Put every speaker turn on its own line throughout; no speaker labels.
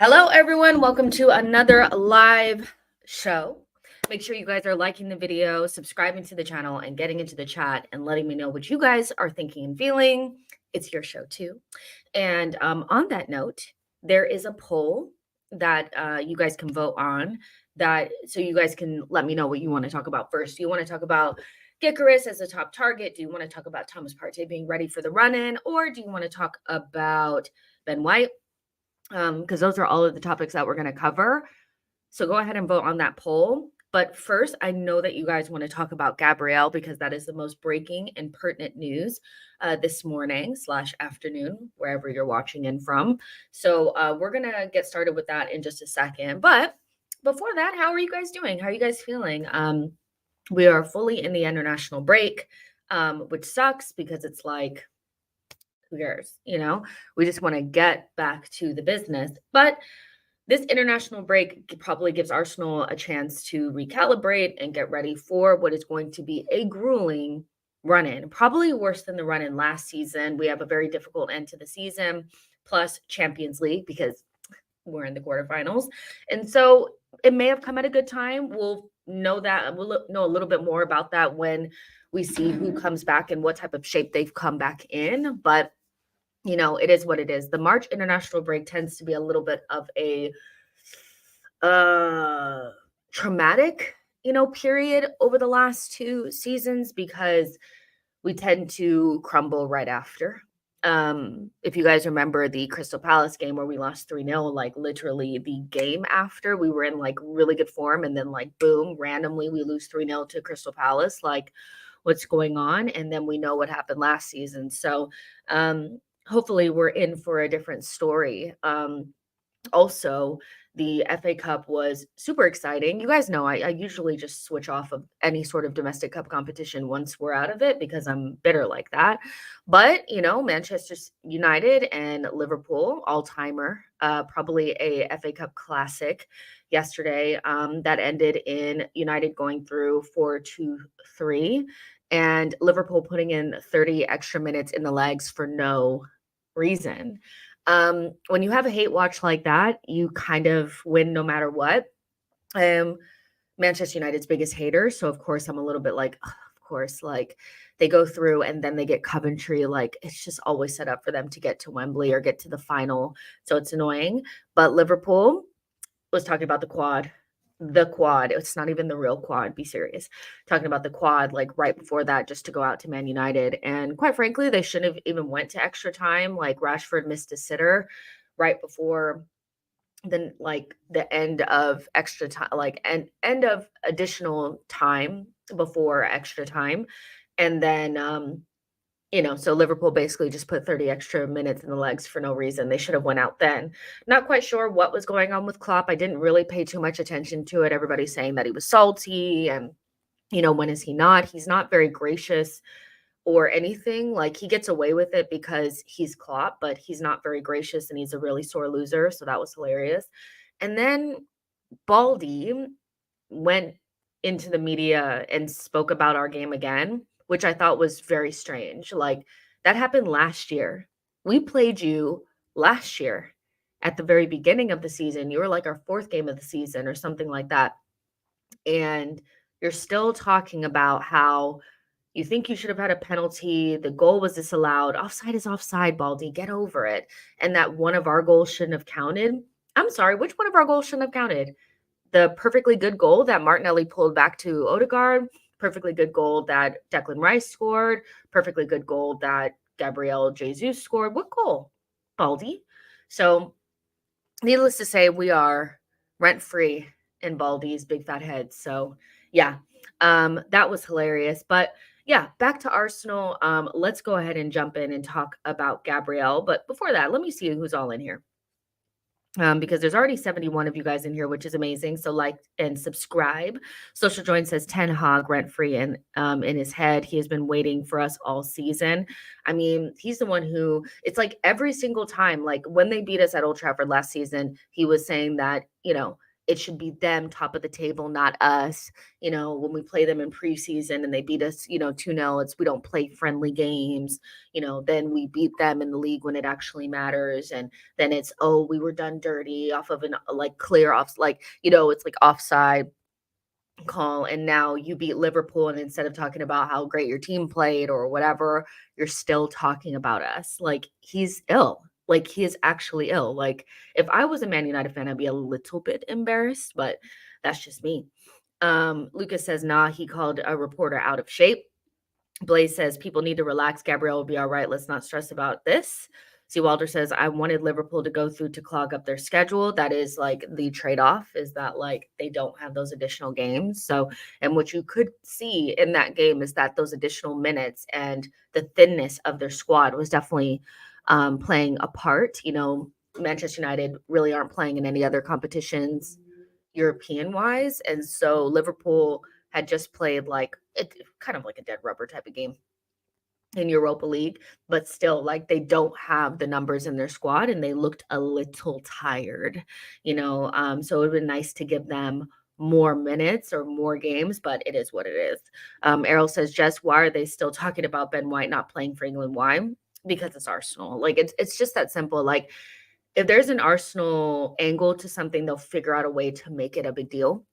Hello, everyone. Welcome to another live show. Make sure you guys are liking the video, subscribing to the channel, and getting into the chat and letting me know what you guys are thinking and feeling. It's your show, too. And on that note, there is a poll that you guys can vote on so you guys can let me know what you want to talk about first. Do you want to talk about Gyokeres as a top target? Do you want to talk about Thomas Partey being ready for the run-in? Or do you want to talk about Ben White? Because those are all of the topics that we're going to cover. So go ahead and vote on that poll. But first, I know that you guys want to talk about Gabriel because that is the most breaking and pertinent news this morning / afternoon, wherever you're watching in from. So we're going to get started with that in just a second. But before that, how are you guys doing? How are you guys feeling? We are fully in the international break, which sucks because it's like, who cares? We just want to get back to the business. But this international break probably gives Arsenal a chance to recalibrate and get ready for what is going to be a grueling run in, probably worse than the run in last season. We have a very difficult end to the season, plus Champions League because we're in the quarterfinals. And so it may have come at a good time. We'll know a little bit more about that when we see who comes back and what type of shape they've come back in. But it is what it is. The March international break tends to be a little bit of a traumatic, period over the last two seasons because we tend to crumble right after. If you guys remember the Crystal Palace game where we lost 3-0, like literally the game after, we were in like really good form and then like boom, randomly we lose 3-0 to Crystal Palace. Like what's going on? And then we know what happened last season. So hopefully we're in for a different story. Also, the FA Cup was super exciting. You guys know I usually just switch off of any sort of domestic cup competition once we're out of it because I'm bitter like that. But, Manchester United and Liverpool, all-timer, probably a FA Cup classic yesterday that ended in United going through 4-2-3 and Liverpool putting in 30 extra minutes in the legs for no reason. When you have a hate watch like that, you kind of win no matter what. Manchester United's biggest hater, so of course I'm a little bit like, "Ugh, of course, like they go through and then they get Coventry, like it's just always set up for them to get to Wembley or get to the final, so it's annoying. But Liverpool was talking about the quad. It's not even the real quad. Be serious. Talking about the quad, like right before that, just to go out to Man United. And quite frankly, they shouldn't have even went to extra time. Like Rashford missed a sitter right before the end of extra time, like end of additional time before extra time. And then so Liverpool basically just put 30 extra minutes in the legs for no reason. They should have went out then. Not quite sure what was going on with Klopp. I didn't really pay too much attention to it. Everybody's saying that he was salty and, when is he not? He's not very gracious or anything. Like he gets away with it because he's Klopp, but he's not very gracious and he's a really sore loser. So that was hilarious. And then Baldy went into the media and spoke about our game again, which I thought was very strange. Like that happened last year. We played you last year at the very beginning of the season. You were like our fourth game of the season or something like that. And you're still talking about how you think you should have had a penalty. The goal was disallowed. Offside is offside, Baldy. Get over it. And that one of our goals shouldn't have counted. I'm sorry, which one of our goals shouldn't have counted? The perfectly good goal that Martinelli pulled back to Odegaard, perfectly good goal that Declan Rice scored, perfectly good goal that Gabriel Jesus scored. What goal? Baldy. So needless to say, we are rent-free in Baldy's big fat head. So yeah, that was hilarious. But yeah, back to Arsenal. Let's go ahead and jump in and talk about Gabriel. But before that, let me see who's all in here. Because there's already 71 of you guys in here, which is amazing. So like and subscribe. Social Join says Ten Hag rent-free in his head. He has been waiting for us all season. I mean, he's the one who, it's like every single time, like when they beat us at Old Trafford last season, he was saying that, it should be them top of the table, not us. When we play them in preseason and they beat us, 2-0, it's we don't play friendly games. Then we beat them in the league when it actually matters. And then it's, oh, we were done dirty off of an like clear off, like, it's like offside call, and now you beat Liverpool, and instead of talking about how great your team played or whatever, you're still talking about us. Like, he's ill. Like, he is actually ill. Like, if I was a Man United fan, I'd be a little bit embarrassed, but that's just me. Lucas says, nah, he called a reporter out of shape. Blaze says people need to relax. Gabriel will be all right. Let's not stress about this. See, Walter says, I wanted Liverpool to go through to clog up their schedule. That is like the trade-off, is that like they don't have those additional games. So, and what you could see in that game is that those additional minutes and the thinness of their squad was definitely playing a part. Manchester United really aren't playing in any other competitions European wise. And so Liverpool had just played like it kind of like a dead rubber type of game in Europa League, but still like they don't have the numbers in their squad and they looked a little tired, so it would have been nice to give them more minutes or more games, but it is what it is. Errol says, Jess, why are they still talking about Ben White not playing for England? Why? Because it's Arsenal. Like it's just that simple. Like if there's an Arsenal angle to something, they'll figure out a way to make it a big deal.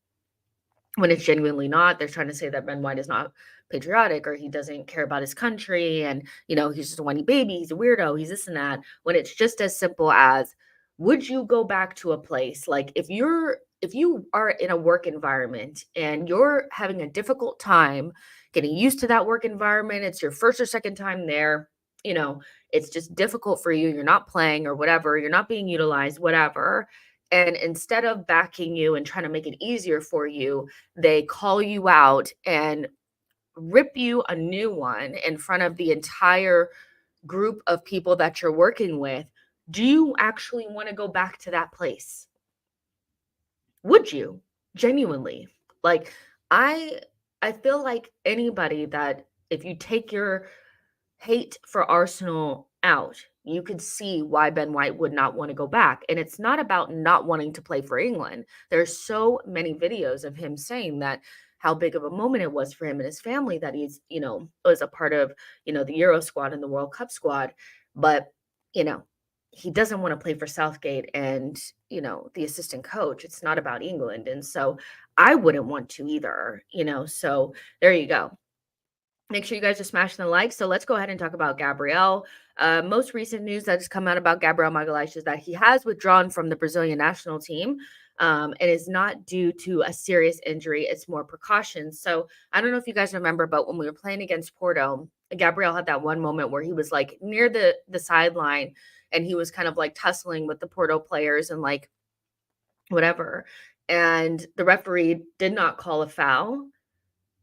When it's genuinely not, they're trying to say that Ben White is not patriotic or he doesn't care about his country and, he's just a whiny baby, he's a weirdo, he's this and that. When it's just as simple as, would you go back to a place like if you are in a work environment and you're having a difficult time getting used to that work environment, it's your first or second time there, it's just difficult for you, you're not playing or whatever, you're not being utilized, whatever. And instead of backing you and trying to make it easier for you, they call you out and rip you a new one in front of the entire group of people that you're working with. Do you actually want to go back to that place? Would you genuinely? Like, I I feel like anybody that if you take your hate for Arsenal out, you could see why Ben White would not want to go back. And it's not about not wanting to play for England. There's so many videos of him saying that how big of a moment it was for him and his family that he's, was a part of, the Euro squad and the World Cup squad. But, you know, he doesn't want to play for Southgate and, the assistant coach. It's not about England. And so I wouldn't want to either, so there you go. Make sure you guys are smashing the like. So let's go ahead and talk about Gabriel. Most recent news that has come out about Gabriel Magalhaes is that he has withdrawn from the Brazilian national team and is not due to a serious injury. It's more precautions. So I don't know if you guys remember, but when we were playing against Porto, Gabriel had that one moment where he was like near the sideline and he was kind of like tussling with the Porto players and like whatever. And the referee did not call a foul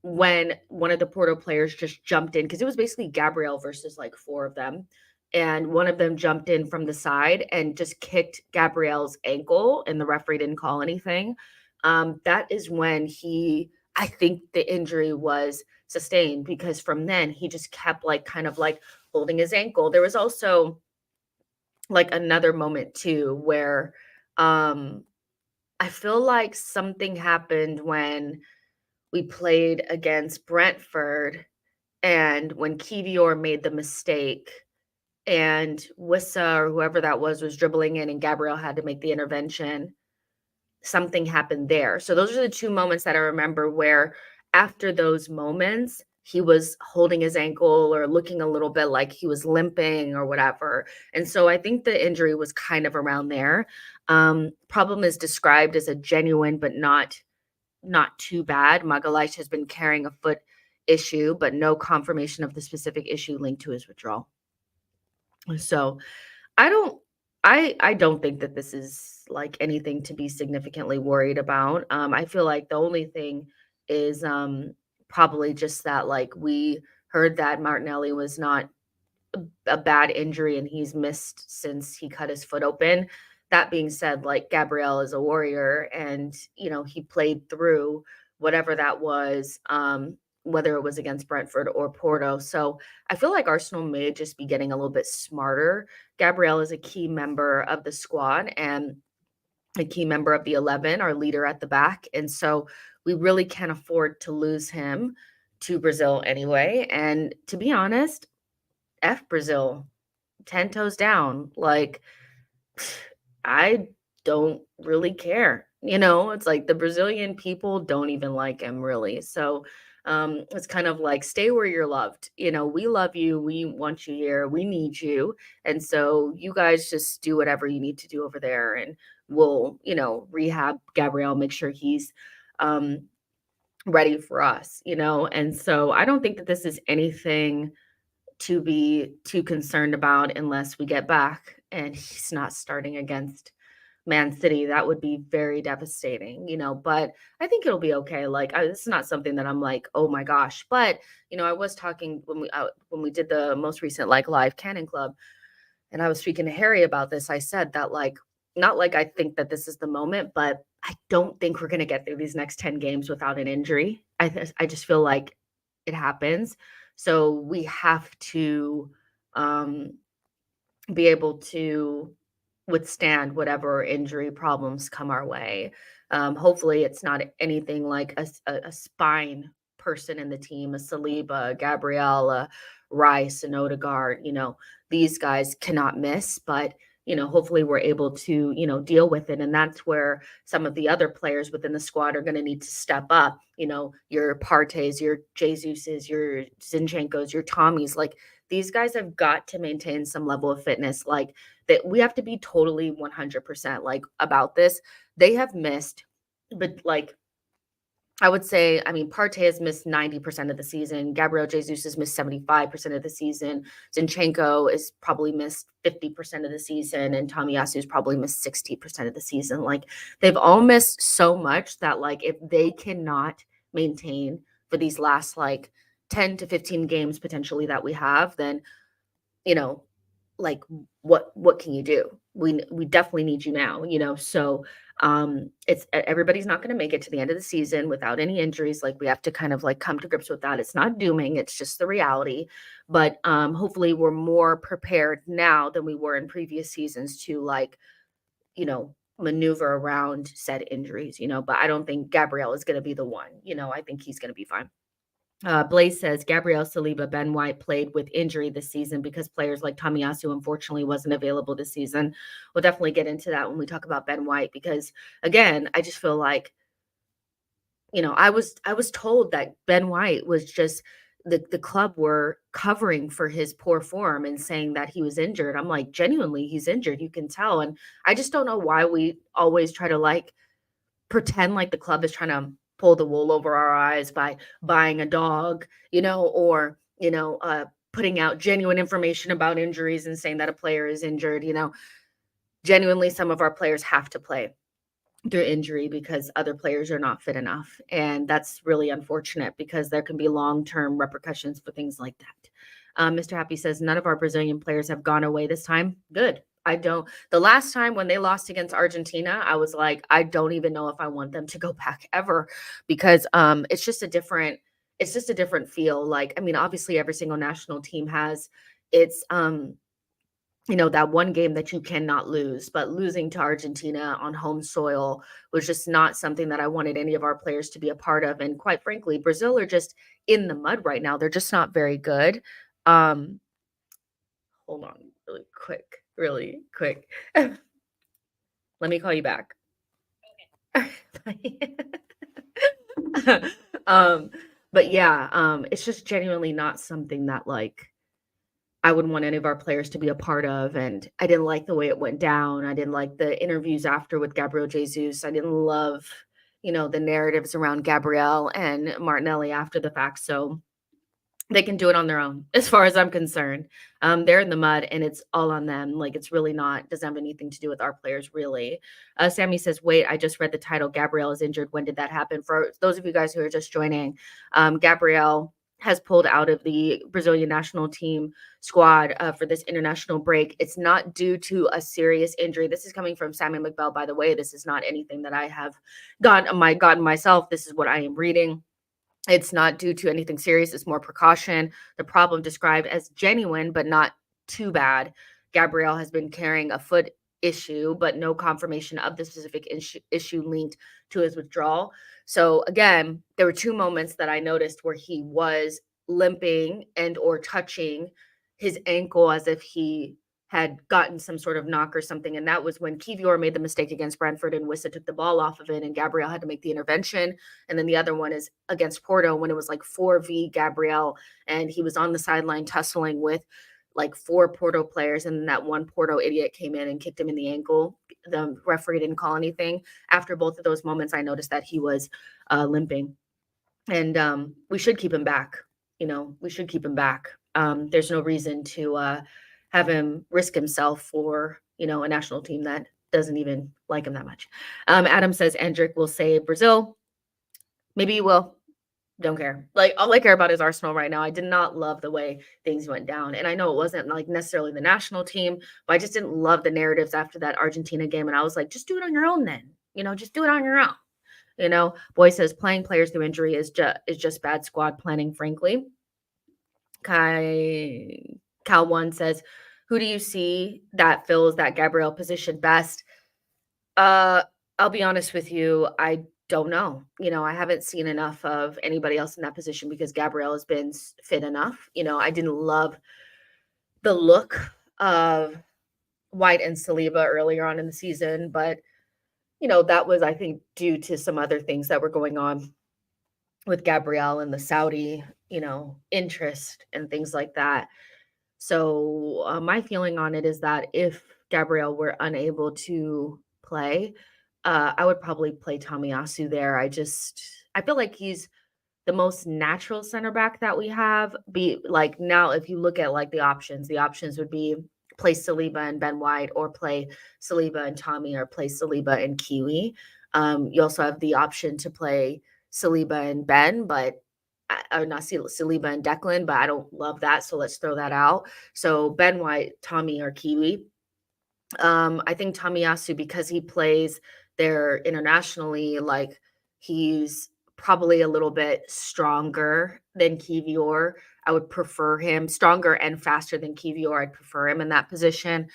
when one of the Porto players just jumped in, because it was basically Gabriel versus like four of them. And one of them jumped in from the side and just kicked Gabriel's ankle, and the referee didn't call anything. That is when I think the injury was sustained, because from then he just kept like kind of like holding his ankle. There was also like another moment too where I feel like something happened when we played against Brentford, and when Kivior made the mistake and Wissa or whoever that was dribbling in and Gabriel had to make the intervention, something happened there. So those are the two moments that I remember where after those moments, he was holding his ankle or looking a little bit like he was limping or whatever. And so I think the injury was kind of around there. Problem is described as a genuine but not too bad. Magalhaes has been carrying a foot issue, but no confirmation of the specific issue linked to his withdrawal. So I don't think that this is like anything to be significantly worried about. I feel like the only thing is probably just that like we heard that Martinelli was not a bad injury and he's missed since he cut his foot open. That being said, like Gabriel is a warrior and, he played through whatever that was, whether it was against Brentford or Porto. So I feel like Arsenal may just be getting a little bit smarter. Gabriel is a key member of the squad, and a key member of the 11, our leader at the back. And so we really can't afford to lose him to Brazil anyway. And to be honest, F Brazil, 10 toes down. Like, I don't really care. It's like the Brazilian people don't even like him really. So it's kind of like stay where you're loved. We love you. We want you here. We need you. And so you guys just do whatever you need to do over there. And we'll, rehab Gabriel, make sure he's um, ready for us. And so I don't think that this is anything to be too concerned about unless we get back and he's not starting against Man City. That would be very devastating. But I think it'll be okay. Like, this is not something that I'm like, oh my gosh. But I was talking when we did the most recent like live Cannon Club, and I was speaking to Harry about this. I said that like, not like I think that this is the moment, but I don't think we're gonna get through these next 10 games without an injury. I just feel like it happens. So we have to um, be able to withstand whatever injury problems come our way. Hopefully, it's not anything like a spine person in the team, a Saliba, Gabriella, Rice, and Odegaard. These guys cannot miss, but hopefully we're able to deal with it, and that's where some of the other players within the squad are going to need to step up. Your Partes, your Jesuses, your Zinchenkos, your Tommies, like these guys have got to maintain some level of fitness. Like that, we have to be totally 100% like about this. They have missed, but like I would say, I mean, Partey has missed 90% of the season. Gabriel Jesus has missed 75% of the season. Zinchenko is probably missed 50% of the season. And Tomiyasu has probably missed 60% of the season. Like they've all missed so much that like if they cannot maintain for these last like 10 to 15 games potentially that we have, then you know, like what can you do? We definitely need you now. So it's everybody's not going to make it to the end of the season without any injuries. Like we have to kind of like come to grips with that. It's not dooming, it's just the reality. But hopefully we're more prepared now than we were in previous seasons to like, maneuver around said injuries. But I don't think Gabrielle is going to be the one. I think he's going to be fine. Blaze says Gabriel Saliba, Ben White played with injury this season because players like Tomiyasu unfortunately wasn't available this season. We'll definitely get into that when we talk about Ben White because again, I just feel like I was told that Ben White was just the club were covering for his poor form and saying that he was injured. I'm like, genuinely, he's injured. You can tell. And I just don't know why we always try to like pretend like the club is trying to pull the wool over our eyes by buying a dog, or putting out genuine information about injuries and saying that a player is injured. Genuinely, some of our players have to play through injury because other players are not fit enough, and that's really unfortunate because there can be long-term repercussions for things like that. Mr. Happy says none of our Brazilian players have gone away this time. Good. I don't. The last time when they lost against Argentina, I was like, I don't even know if I want them to go back ever because it's just a different feel. Like, I mean, obviously every single national team has its that one game that you cannot lose, but losing to Argentina on home soil was just not something that I wanted any of our players to be a part of. And quite frankly, Brazil are just in the mud right now. They're just not very good. Um, Hold on really quick. Let me call you back. Okay. um, but yeah, it's just genuinely not something that like I wouldn't want any of our players to be a part of. And I didn't like the way it went down. I didn't like the interviews after with Gabriel Jesus. I didn't love, the narratives around Gabrielle and Martinelli after the fact. So they can do it on their own, as far as I'm concerned. They're in the mud and it's all on them. Like it's really not, doesn't have anything to do with our players, really. Sammy says, wait, I just read the title. Gabrielle is injured. When did that happen? For those of you guys who are just joining, Gabrielle has pulled out of the Brazilian national team squad for this international break. It's not due to a serious injury. This is coming from Sammy McBell, by the way. This is not anything that I have gotten myself. This is what I am reading. It's not due to anything serious. It's more precaution. The problem described as genuine, but not too bad. Gabrielle has been carrying a foot issue, but no confirmation of the specific issue linked to his withdrawal. So again, there were two moments that I noticed where he was limping and or touching his ankle as if he had gotten some sort of knock or something. And that was when Kivior made the mistake against Brentford and Wissa took the ball off of it and Gabriel had to make the intervention. And then the other one is against Porto when it was like 4v Gabriel and he was on the sideline tussling with like four Porto players. And then that one Porto idiot came in and kicked him in the ankle. The referee didn't call anything. After both of those moments, I noticed that he was limping. And we should keep him back. We should keep him back. There's no reason to have him risk himself for, a national team that doesn't even like him that much. Adam says Endrick will save Brazil. Maybe he will. Don't care. Like, all I care about is Arsenal right now. I did not love the way things went down. And I know it wasn't like necessarily the national team, but I just didn't love the narratives after that Argentina game. And I was like, just do it on your own then. Just do it on your own. Boy says playing players through injury is just bad squad planning, frankly. Cal One says, who do you see that fills that Gabriel position best? I'll be honest with you. I don't know. I haven't seen enough of anybody else in that position because Gabriel has been fit enough. I didn't love the look of White and Saliba earlier on in the season, but that was, I think, due to some other things that were going on with Gabriel and the Saudi, interest and things like that. So my feeling on it is that if Gabriel were unable to play, I would probably play Tomiyasu there. I feel like he's the most natural center back that we have. Be like now, if you look at like the options would be play Saliba and Ben White, or play Saliba and Tommy, or play Saliba and Kiwi. You also have the option to play Saliba and Ben, but or not Saliba and Declan, but I don't love that. So let's throw that out. So Ben White, Tommy, or Kiwi. I think Tomiyasu, because he plays there internationally, like he's probably a little bit stronger than Kivior. I would prefer him stronger and faster than Kivior. I'd prefer him in that position.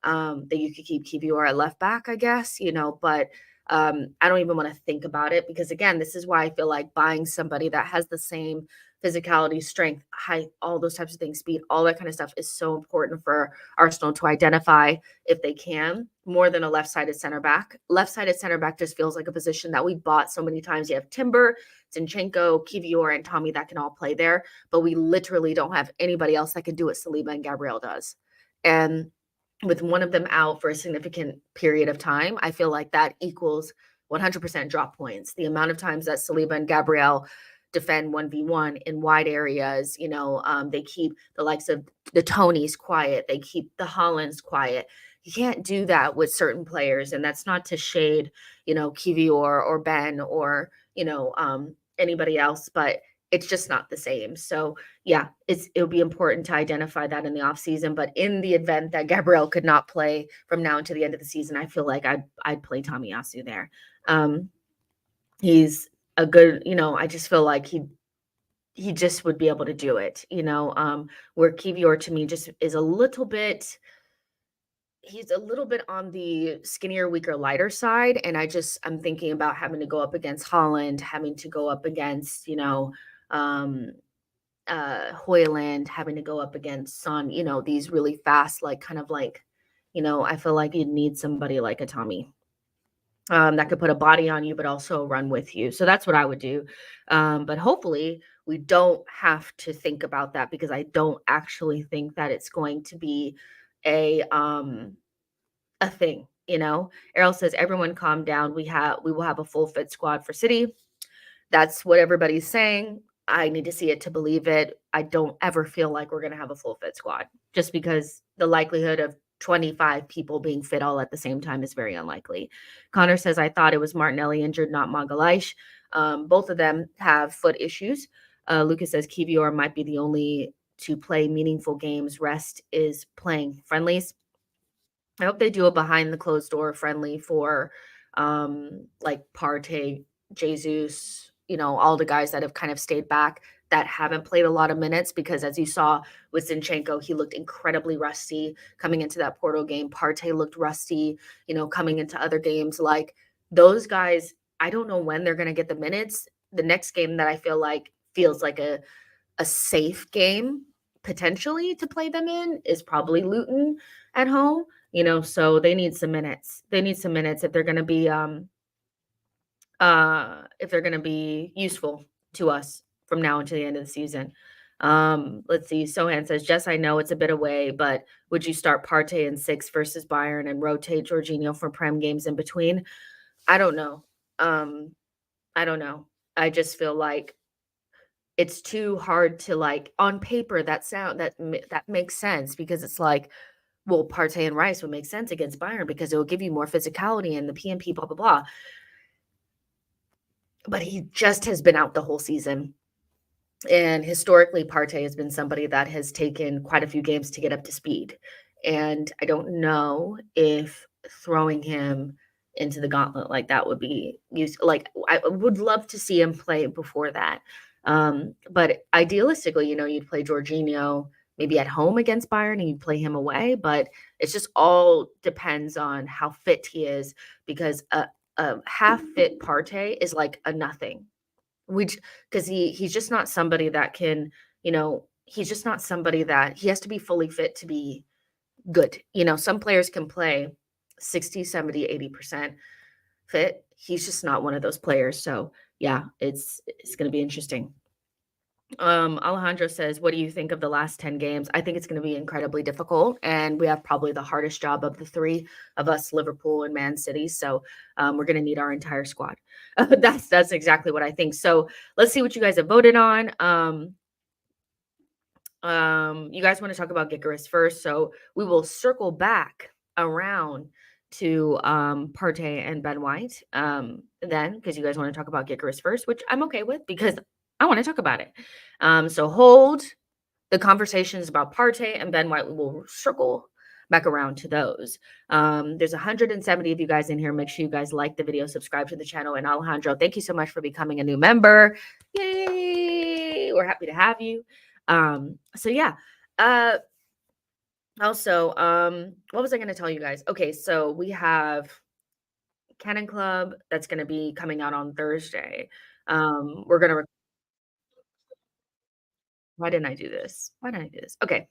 That you could keep Kivior at left back, I guess, but I don't even want to think about it because, again, this is why I feel like buying somebody that has the same physicality, strength, height, all those types of things, speed, all that kind of stuff is so important for Arsenal to identify if they can, more than a left-sided center back. Left-sided center back just feels like a position that we bought so many times. You have Timber, Zinchenko, Kivior, and Tommy that can all play there, but we literally don't have anybody else that can do what Saliba and Gabriel does. And with one of them out for a significant period of time, I feel like that equals 100% drop points. The amount of times that Saliba and Gabriel defend 1v1 in wide areas, they keep the likes of the Tonys quiet. They keep the Hollands quiet. You can't do that with certain players. And that's not to shade, Kivior or Ben or, anybody else, but it's just not the same. So yeah, it'll be important to identify that in the off season. But in the event that Gabriel could not play from now until the end of the season, I feel like I'd play Tomiyasu there. He's a good, I just feel like he just would be able to do it, where Kivior to me just is he's a little bit on the skinnier, weaker, lighter side. And I'm thinking about having to go up against Holland, having to go up against, Hoyland, having to go up against Son, these really fast, like kind of like, I feel like you'd need somebody like a Tommy that could put a body on you, but also run with you. So that's what I would do. But hopefully we don't have to think about that because I don't actually think that it's going to be a thing. Errol says, everyone calm down. We will have a full fit squad for City. That's what everybody's saying. I need to see it to believe it. I don't ever feel like we're going to have a full fit squad just because the likelihood of 25 people being fit all at the same time is very unlikely. Connor says, I thought it was Martinelli injured, not Magalhaes. Both of them have foot issues. Lucas says Kivior might be the only to play meaningful games. Rest is playing friendlies. I hope they do a behind the closed door friendly for like Partey, Jesus, all the guys that have kind of stayed back. that haven't played a lot of minutes because as you saw with Zinchenko, he looked incredibly rusty coming into that Porto game. Partey looked rusty, coming into other games. Like those guys, I don't know when they're going to get the minutes. The next game that I feel like feels like a safe game potentially to play them in is probably Luton at home. So they need some minutes. They need some minutes if they're going to be useful to us from now until the end of the season. Let's see. Sohan says, Jess, I know it's a bit away, but would you start Partey in 6 versus Bayern and rotate Jorginho for Prem games in between? I don't know. I don't know. I just feel like it's too hard to like on paper that makes sense because it's like, well, Partey and Rice would make sense against Bayern because it will give you more physicality and the PMP, blah, blah, blah. But he just has been out the whole season. And historically, Partey has been somebody that has taken quite a few games to get up to speed. And I don't know if throwing him into the gauntlet like that would be used. Like, I would love to see him play before that. But idealistically, you'd play Jorginho maybe at home against Bayern and you'd play him away. But it's just all depends on how fit he is because a half fit Partey is like a nothing. Because he's just not somebody that can, he's just not somebody that he has to be fully fit to be good. Some players can play 60, 70, 80% fit. He's just not one of those players. So yeah, it's going to be interesting. Alejandro says, what do you think of the last 10 games? I think it's going to be incredibly difficult. And we have probably the hardest job of the three of us, Liverpool and Man City. So we're going to need our entire squad. That's exactly what I think. So let's see what you guys have voted on. You guys want to talk about Gyokeres first. So we will circle back around to Partey and Ben White then because you guys want to talk about Gyokeres first, which I'm okay with because I want to talk about it. So hold the conversations about Partey and Ben White. We will circle back around to those. There's 170 of you guys in here. Make sure you guys like the video, subscribe to the channel. And Alejandro, thank you so much for becoming a new member. Yay! We're happy to have you. So yeah. Also, what was I going to tell you guys? Okay, so we have Cannon Club that's going to be coming out on Thursday. We're going to Why didn't I do this? Why didn't I do this? Okay.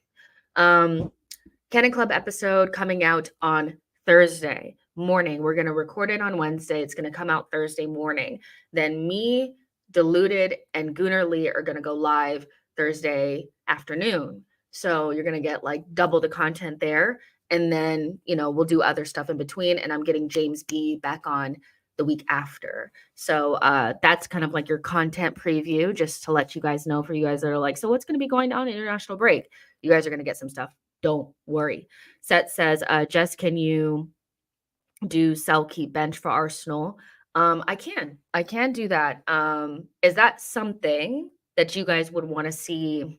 Cannon Club episode coming out on Thursday morning. We're going to record it on Wednesday. It's going to come out Thursday morning. Then me, Diluted, and Gunnar Lee are going to go live Thursday afternoon. So you're going to get like double the content there. And then, we'll do other stuff in between. And I'm getting James B back on the week after. So that's kind of like your content preview, just to let you guys know for you guys that are like, so what's going to be going on in international break? You guys are going to get some stuff. Don't worry. Set says, Jess, can you do sell, keep, bench for Arsenal? I can do that. Is that something that you guys would want to see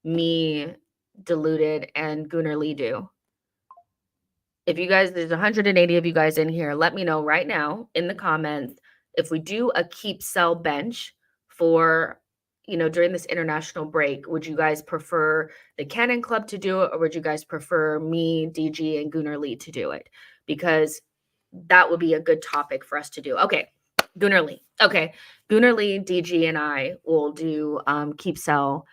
me, Diluted, and Gunnar Lee do? If you guys, there's 180 of you guys in here, let me know right now in the comments if we do a keep, sell, bench for, during this international break, would you guys prefer the Cannon Club to do it, or would you guys prefer me, DG, and Gunnar Lee to do it? Because that would be a good topic for us to do. Okay, Gunnar Lee. Okay, Gunnar Lee, DG, and I will do keep, sell,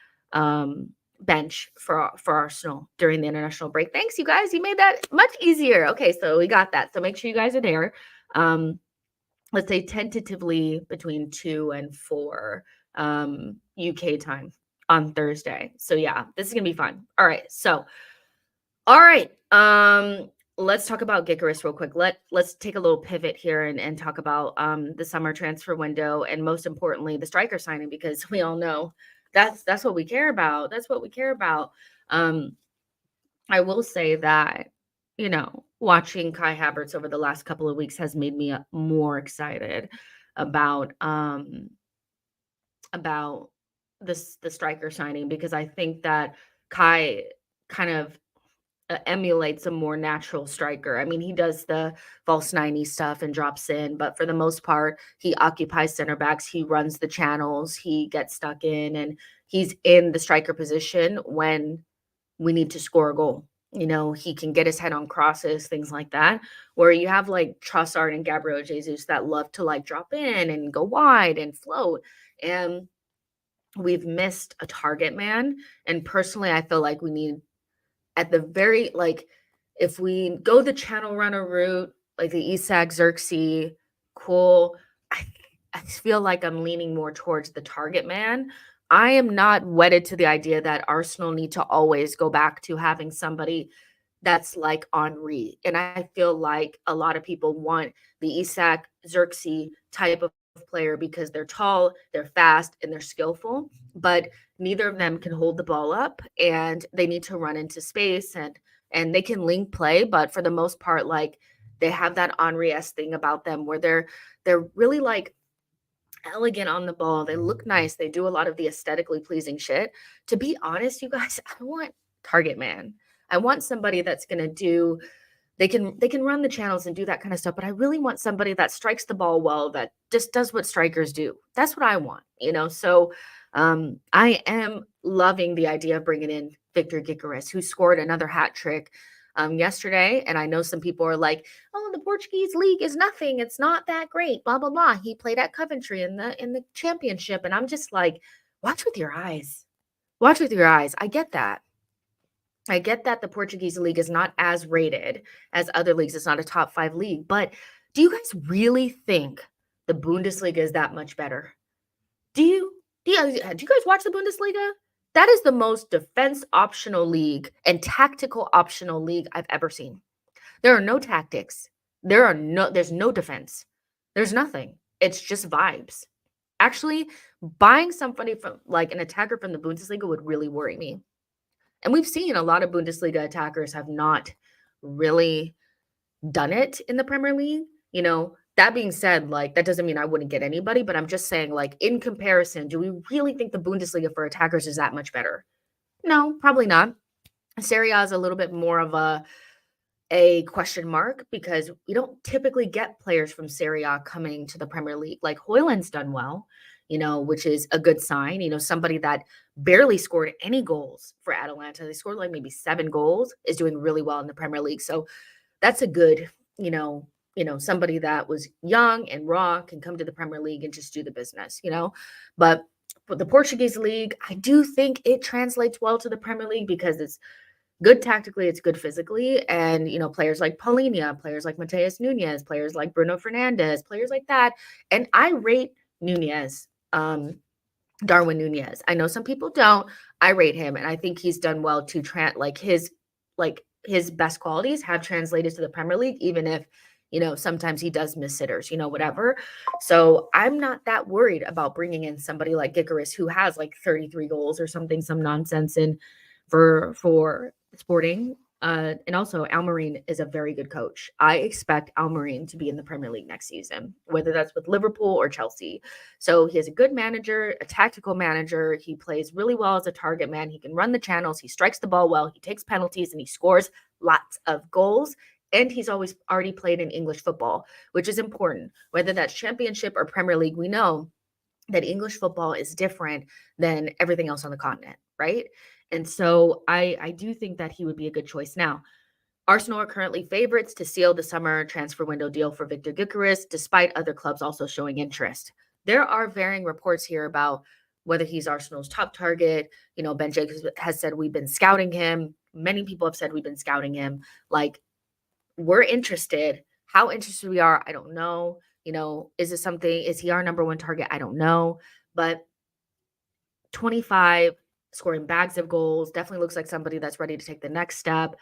bench for Arsenal during the international break. Thanks, you guys. You made that much easier. Okay, so we got that. So make sure you guys are there. Let's say tentatively between 2 and 4 UK time on Thursday. So yeah, this is gonna be fun. All right. So all right. Let's talk about Gyokeres real quick. Let's take a little pivot here and talk about the summer transfer window and most importantly the striker signing, because we all know that's what we care about. That's what we care about. I will say that, watching Kai Havertz over the last couple of weeks has made me more excited about the striker signing, because I think that Kai kind of emulates a more natural striker. I mean, he does the false 90 stuff and drops in, but for the most part, he occupies center backs, he runs the channels, he gets stuck in, and he's in the striker position when we need to score a goal. You know, he can get his head on crosses, things like that. Where you have like Trossard and Gabriel Jesus that love to like drop in and go wide and float. And we've missed a target man. And personally, I feel like we need at the very like if we go the channel runner route, like the Isak Xerxes, cool. I, I feel like I'm leaning more towards the target man. I am not wedded to the idea that Arsenal need to always go back to having somebody that's like Henri. And I feel like a lot of people want the Isak Xerxes type of player because they're tall, they're fast, and they're skillful. But neither of them can hold the ball up, and they need to run into space and they can link play. But for the most part, like they have that Henri-esque thing about them where they're really like elegant on the ball. They look nice. They do a lot of the aesthetically pleasing shit. To be honest, you guys, I want target man. I want somebody that's going to do they can run the channels and do that kind of stuff, but I really want somebody that strikes the ball well, that just does what strikers do. That's what I want, you know? So I am loving the idea of bringing in Victor Gyokeres, who scored another hat trick yesterday. And I know some people are like, "Oh, the Portuguese league is nothing. It's not that great." Blah blah blah. He played at Coventry in the championship, and I'm just like, watch with your eyes. Watch with your eyes. I get that. I get that the Portuguese league is not as rated as other leagues. It's not a top 5 league, but do you guys really think the Bundesliga is that much better? Do you guys watch the Bundesliga? That is the most defense optional league and tactical optional league I've ever seen. There are no tactics. There's no defense. There's nothing. It's just vibes. Actually, buying somebody from like an attacker from the Bundesliga would really worry me. And we've seen a lot of Bundesliga attackers have not really done it in the Premier League. You know, that being said, like that doesn't mean I wouldn't get anybody, but I'm just saying, like, in comparison, do we really think the Bundesliga for attackers is that much better? No, probably not. Serie A is a little bit more of a question mark because we don't typically get players from Serie A coming to the Premier League. Like Hoyland's done well, you know, which is a good sign. You know, somebody that barely scored any goals for Atalanta. They scored like maybe 7 goals, is doing really well in the Premier League. So that's a good, somebody that was young and raw can come to the Premier League and just do the business, you know. But for the Portuguese league, I do think it translates well to the Premier League because it's good tactically, it's good physically. And, you know, players like Paulinho, players like Mateus Nunes, players like Bruno Fernandes, players like that. And I rate Nunez, Darwin Nunez. I know some people don't. I rate him, and I think he's done well to his best qualities have translated to the Premier League, even if, you know, sometimes he does miss sitters, you know, whatever. So I'm not that worried about bringing in somebody like Gyokeres who has like 33 goals or something, some nonsense in for Sporting. And also Almarine is a very good coach. I expect Almarine to be in the Premier League next season, whether that's with Liverpool or Chelsea. So he is a good manager, a tactical manager. He plays really well as a target man. He can run the channels. He strikes the ball well. He takes penalties and he scores lots of goals. And he's always already played in English football, which is important. Whether that's Championship or Premier League, we know that English football is different than everything else on the continent, right? And so I do think that he would be a good choice. Now, Arsenal are currently favorites to seal the summer transfer window deal for Victor Gyokeres, despite other clubs also showing interest. There are varying reports here about whether he's Arsenal's top target. You know, Ben Jacobs has said we've been scouting him. Many people have said we've been scouting him. Like, we're interested. How interested we are, I don't know. You know, is he our number 1 target? I don't know. But 25, scoring bags of goals, definitely looks like somebody that's ready to take the next step.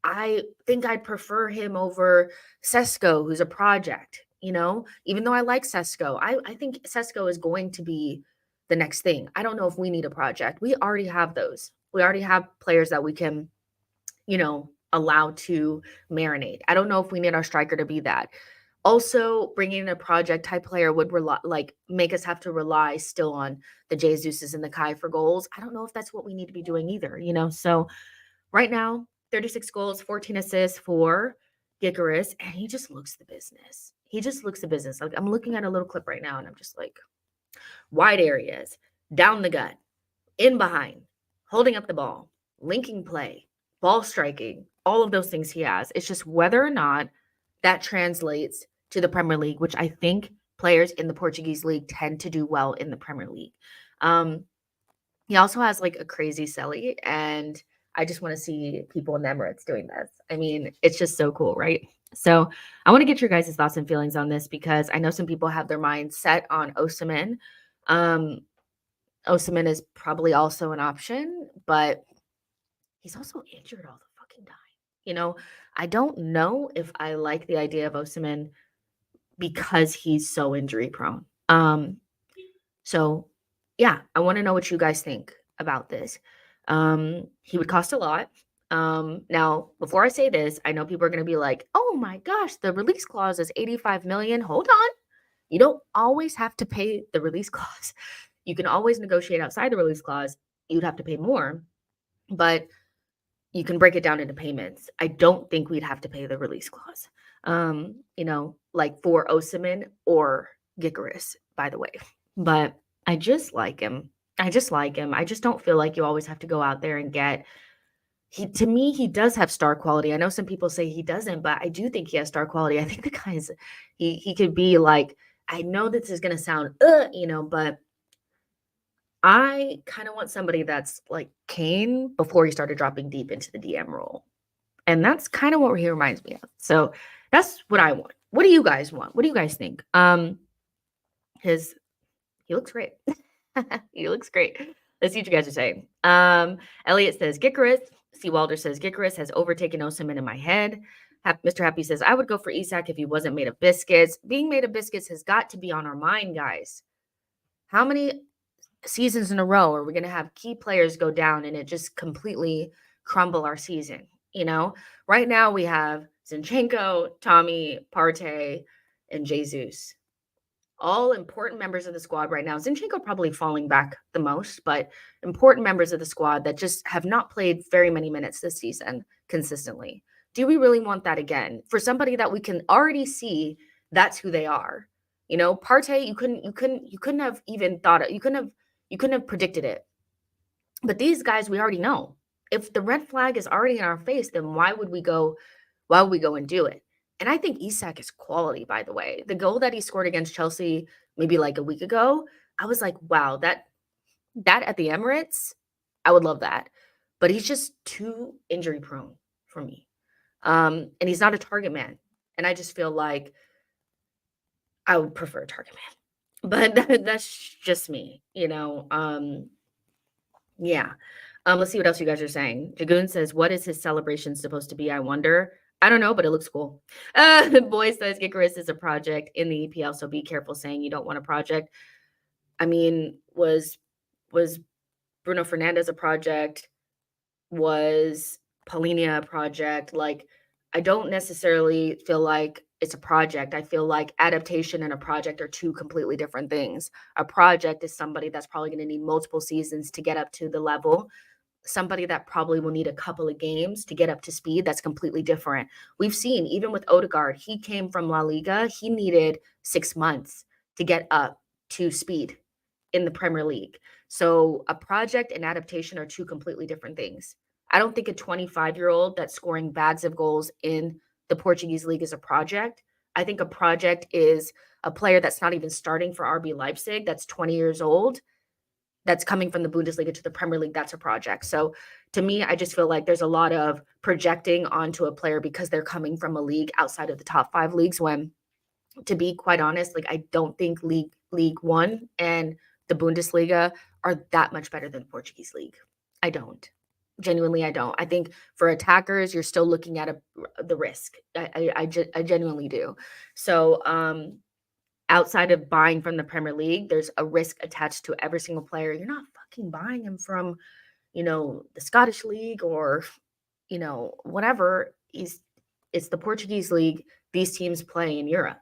I think I'd prefer him over Sesko, who's a project, you know, even though I like Sesko. I think Sesko is going to be the next thing. I don't know if we need a project. We already have those. We already have players that we can, you know, allow to marinate. I don't know if we need our striker to be that. Also, bringing in a project type player would make us have to rely still on the Jesuses and the Kai for goals. I don't know if that's what we need to be doing either, you know. So right now, 36 goals, 14 assists for Gyokeres, and he just looks the business. He just looks the business. Like, I'm looking at a little clip right now, and I'm just like, wide areas, down the gut, in behind, holding up the ball, linking play, ball striking, all of those things he has. It's just whether or not that translates to the Premier League, which I think players in the Portuguese league tend to do well in the Premier League. He also has like a crazy celly, and I just want to see people in the Emirates doing this. I mean, it's just so cool, right? So I want to get your guys' thoughts and feelings on this because I know some people have their minds set on Osimhen. Um, Osimhen is probably also an option, but he's also injured all the fucking time. You know, I don't know if I like the idea of Osimhen because he's so injury prone. So yeah, I want to know what you guys think about this. He would cost a lot. Now, before I say this, I know people are going to be like, "Oh my gosh, the release clause is 85 million." Hold on. You don't always have to pay the release clause. You can always negotiate outside the release clause. You'd have to pay more, but you can break it down into payments. I don't think we'd have to pay the release clause. Like for Osimhen or Gyokeres, by the way. But I just like him. I just like him. I just don't feel like you always have to go out there and get to me, he does have star quality. I know some people say he doesn't, but I do think he has star quality. I think the guy is he could be like, I know this is gonna sound but I kind of want somebody that's like Kane before he started dropping deep into the DM role. And that's kind of what he reminds me of. So that's what I want. What do you guys want? What do you guys think? He looks great. He looks great. Let's see what you guys are saying. Elliot says Gyokeres. C. Walder says Gyokeres has overtaken Osimhen in my head. Mr. Happy says I would go for Isak if he wasn't made of biscuits. Being made of biscuits has got to be on our mind, guys. How many seasons in a row are we going to have key players go down and it just completely crumble our season? Right now we have Zinchenko, Tommy, Partey, and Jesus. All important members of the squad right now. Zinchenko probably falling back the most, but important members of the squad that just have not played very many minutes this season consistently. Do we really want that again? For somebody that we can already see that's who they are. Partey, you couldn't have even thought it. You couldn't have predicted it. But these guys we already know. If the red flag is already in our face, then why would we go and do it? And I think Isak is quality, by the way. The goal that he scored against Chelsea maybe like a week ago, I was like, wow, that at the Emirates, I would love that. But he's just too injury prone for me. And he's not a target man. And I just feel like I would prefer a target man. But that's just me, yeah. Let's see what else you guys are saying. Jagoon says, what is his celebration supposed to be? I wonder. I don't know, but it looks cool. The boy says Gyokeres is a project in the EPL, so be careful saying you don't want a project. I mean, was Bruno Fernandes a project? Was Paulinho a project? Like, I don't necessarily feel like it's a project. I feel like adaptation and a project are two completely different things. A project is somebody that's probably going to need multiple seasons to get up to the level. Somebody that probably will need a couple of games to get up to speed. That's completely different. We've seen, even with Odegaard, he came from La Liga. He needed 6 months to get up to speed in the Premier League. So a project and adaptation are two completely different things. I don't think a 25-year-old that's scoring bags of goals in the Portuguese league is a project. I think a project is a player that's not even starting for RB Leipzig, that's 20 years old, that's coming from the Bundesliga to the Premier League. That's a project. So to me, I just feel like there's a lot of projecting onto a player because they're coming from a league outside of the top 5 leagues when, to be quite honest, like I don't think League One and the Bundesliga are that much better than the Portuguese league. I don't. Genuinely, I don't. I think for attackers, you're still looking at the risk. I genuinely do. So outside of buying from the Premier League, there's a risk attached to every single player. You're not fucking buying him from, the Scottish league or, whatever. It's the Portuguese league. These teams play in Europe,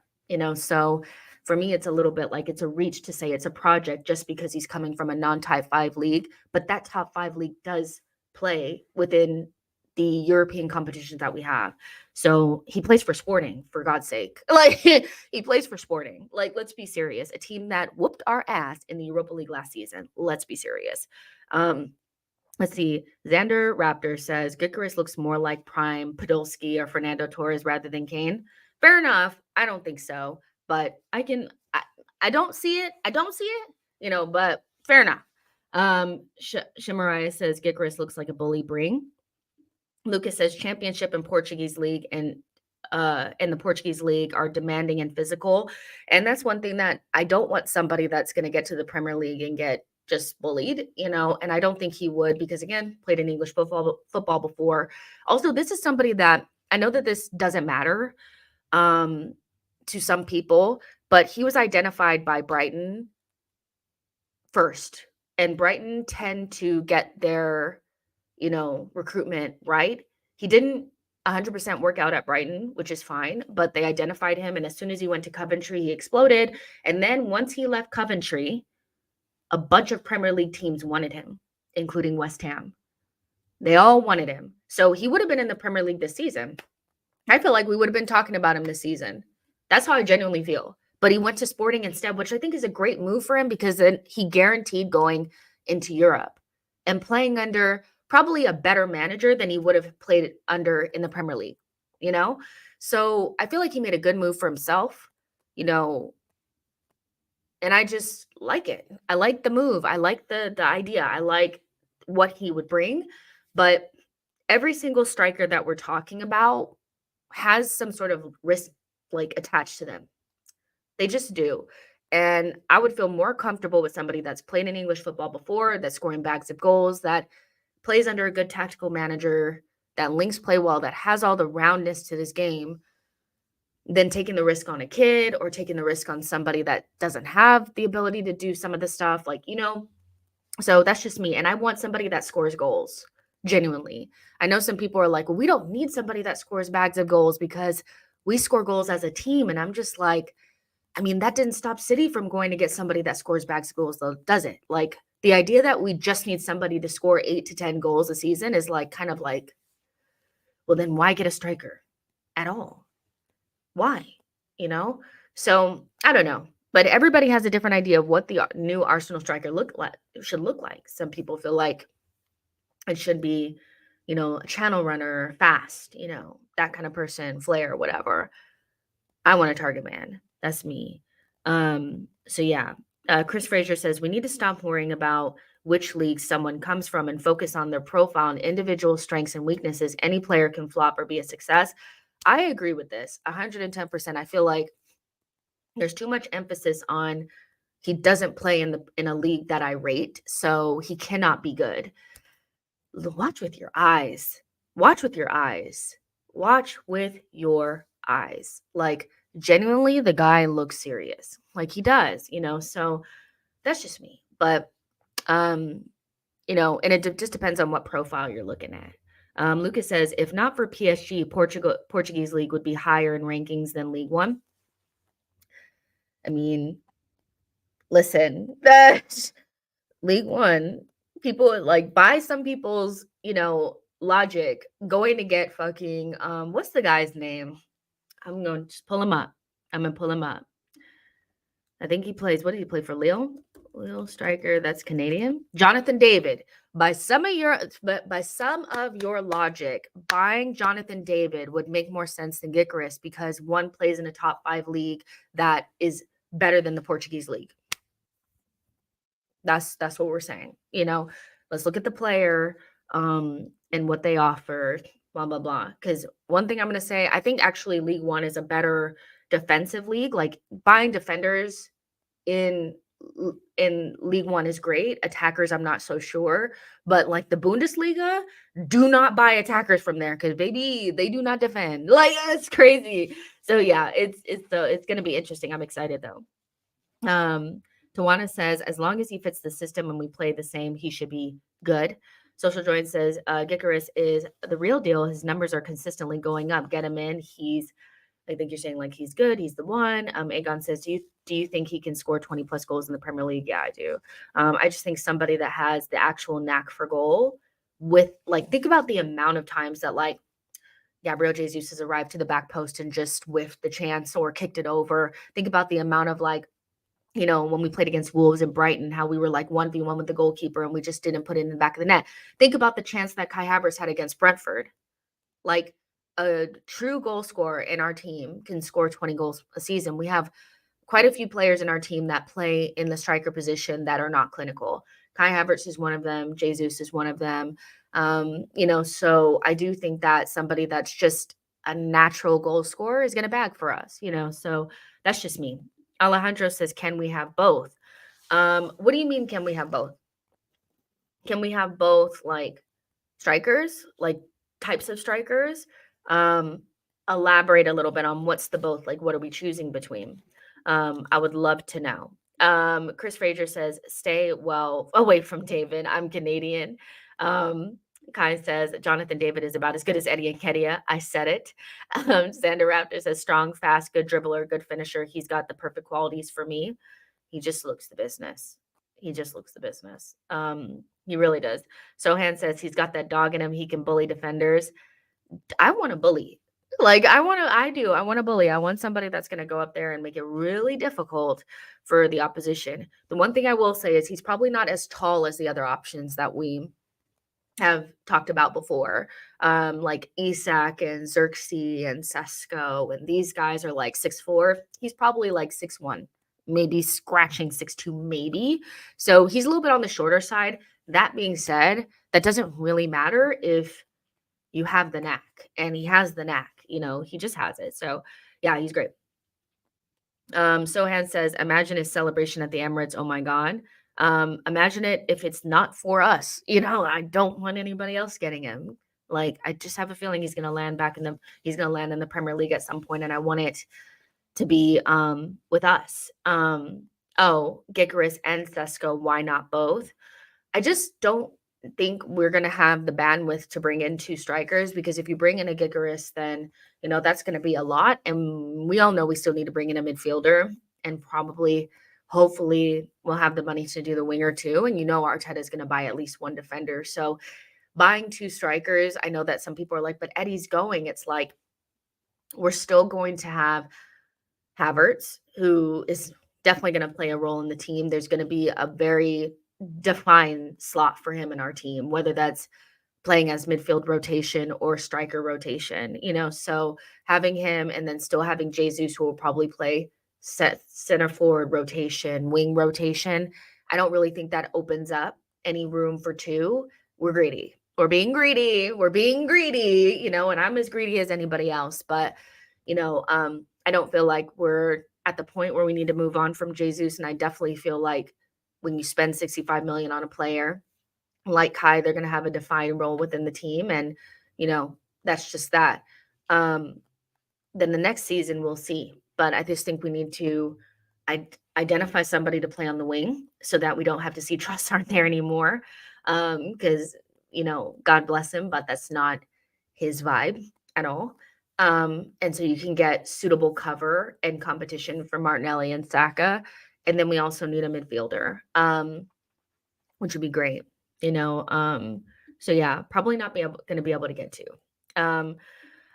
So for me, it's a little bit like it's a reach to say it's a project just because he's coming from a non-top 5 league. But that top 5 league does play within the European competitions that we have. So he plays for Sporting, for God's sake. Like he plays for Sporting. Like, let's be serious. A team that whooped our ass in the Europa League last season. Let's be serious. Let's see. Xander Raptor says Gyokeres looks more like prime Podolski or Fernando Torres rather than Kane. Fair enough. I don't think so, but I don't see it. I don't see it, but fair enough. Shimarai says Gyokeres looks like a bully bring. Lucas says championship and Portuguese league and the Portuguese league are demanding and physical. And that's one thing that I don't want somebody that's going to get to the Premier League and get just bullied, and I don't think he would, because again, played in English football before. Also, this is somebody that I know that this doesn't matter to some people, but he was identified by Brighton first, and Brighton tend to get their recruitment right. He didn't 100% work out at Brighton, which is fine, but they identified him, and as soon as he went to Coventry, he exploded. And then once he left Coventry, a bunch of Premier League teams wanted him, including West Ham. They all wanted him. So he would have been in the Premier League this season. I feel like we would have been talking about him this season. That's how I genuinely feel. But he went to Sporting instead, which I think is a great move for him, because then he guaranteed going into Europe and playing under probably a better manager than he would have played under in the Premier League, So I feel like he made a good move for himself, and I just like it. I like the move. I like the idea. I like what he would bring. But every single striker that we're talking about has some sort of risk attached to them. They just do. And I would feel more comfortable with somebody that's played in English football before, that's scoring bags of goals, that plays under a good tactical manager, that links play well, that has all the roundness to this game, than taking the risk on a kid or taking the risk on somebody that doesn't have the ability to do some of the stuff. So that's just me. And I want somebody that scores goals, genuinely. I know some people are like, well, we don't need somebody that scores bags of goals because we score goals as a team. And I'm just like, that didn't stop City from going to get somebody that scores bags of goals, though, does it? The idea that we just need somebody to score 8 to 10 goals a season is well, then why get a striker at all? Why? So I don't know, but everybody has a different idea of what the new Arsenal striker should look like. Some people feel like it should be, a channel runner, fast, that kind of person, flair, whatever. I want a target man. That's me. So yeah, Chris Fraser says we need to stop worrying about which league someone comes from and focus on their profile and individual strengths and weaknesses. Any player can flop or be a success. I agree with this 110%. I feel like there's too much emphasis on he doesn't play in a league that I rate, so he cannot be good. Watch with your eyes. Watch with your eyes. Watch with your eyes. Genuinely, the guy looks serious. He does, so that's just me. But, and it just depends on what profile you're looking at. Lucas says, if not for PSG, Portuguese league would be higher in rankings than League One. Listen, that's League One. People by some people's, logic, going to get fucking, what's the guy's name? I'm going to just pull him up. I'm going to pull him up. I think he plays, what did he play for? Lille striker, that's Canadian. Jonathan David. By some of your logic, buying Jonathan David would make more sense than Gyokeres, because one plays in a top 5 league that is better than the Portuguese league. That's what we're saying. Let's look at the player and what they offer, blah, blah, blah. Because one thing I'm going to say, I think actually League One is a better defensive league. Buying defenders in League One is great. Attackers, I'm not so sure. But the Bundesliga, do not buy attackers from there, because baby, they do not defend. It's crazy. So yeah, it's going to be interesting. I'm excited though. Tawana says, as long as he fits the system and we play the same, he should be good. Social Join says, Gyokeres is the real deal. His numbers are consistently going up. Get him in. I think you're saying he's good. He's the one. Aegon says, do you think he can score 20 plus goals in the Premier League? Yeah, I do. I just think somebody that has the actual knack for goal with like, think about the amount of times that like Gabriel Jesus has arrived to the back post and just whiffed the chance or kicked it over. Think about the amount of like, when we played against Wolves and Brighton, how we were like 1v1 with the goalkeeper and we just didn't put it in the back of the net. Think about the chance that Kai Havertz had against Brentford. Like, a true goal scorer in our team can score 20 goals a season. We have quite a few players in our team that play in the striker position that are not clinical. Kai Havertz is one of them. Jesus is one of them. So I do think that somebody that's just a natural goal scorer is going to bag for us, so that's just me. Alejandro says, can we have both? What do you mean, can we have both? Can we have both, like, strikers, like types of strikers? Elaborate a little bit on what's the both, like, what are we choosing between? I would love to know. Chris Fraser says, stay well away from David. I'm Canadian. Kai says, Jonathan David is about as good as Eddie Nketiah. I said it. Xander Raptor says, strong, fast, good dribbler, good finisher. He's got the perfect qualities for me. He just looks the business. He just looks the business. He really does. Sohan says he's got that dog in him. He can bully defenders. I want to bully. Like, I want to bully. I want somebody that's going to go up there and make it really difficult for the opposition. The one thing I will say is he's probably not as tall as the other options that we have talked about before, like Isak and Xerxes and Sesko, and these guys are like 6'4". He's probably like 6'1", maybe scratching 6'2", maybe. So he's a little bit on the shorter side. That being said, that doesn't really matter if you have the knack, and he has the knack. He just has it. So yeah, he's great. Sohan says, imagine his celebration at the Emirates. Oh my God. Imagine it if it's not for us. I don't want anybody else getting him. Like, I just have a feeling he's gonna land in the Premier League at some point, and I want it to be with us. Gyokeres and Sesko, why not both? I just don't think we're going to have the bandwidth to bring in two strikers, because if you bring in a Gyokeres, then, that's going to be a lot. And we all know we still need to bring in a midfielder, and probably, hopefully, we'll have the money to do the winger too. And Arteta is going to buy at least one defender. So buying two strikers, I know that some people are like, but Eddie's going. It's like, we're still going to have Havertz, who is definitely going to play a role in the team. There's going to be a very defined slot for him in our team, whether that's playing as midfield rotation or striker rotation, so having him and then still having Jesus, who will probably play center forward rotation, wing rotation. I don't really think that opens up any room for two. We're greedy. We're being greedy. And I'm as greedy as anybody else. But, I don't feel like we're at the point where we need to move on from Jesus. And I definitely feel like when you spend 65 million on a player like Kai, they're going to have a defined role within the team. And, that's just that. Then the next season we'll see. But I just think we need to identify somebody to play on the wing so that we don't have to see Trossard there anymore. Because, God bless him, but that's not his vibe at all. And so you can get suitable cover and competition for Martinelli and Saka. And then we also need a midfielder, which would be great, So yeah, probably not going to be able to get to.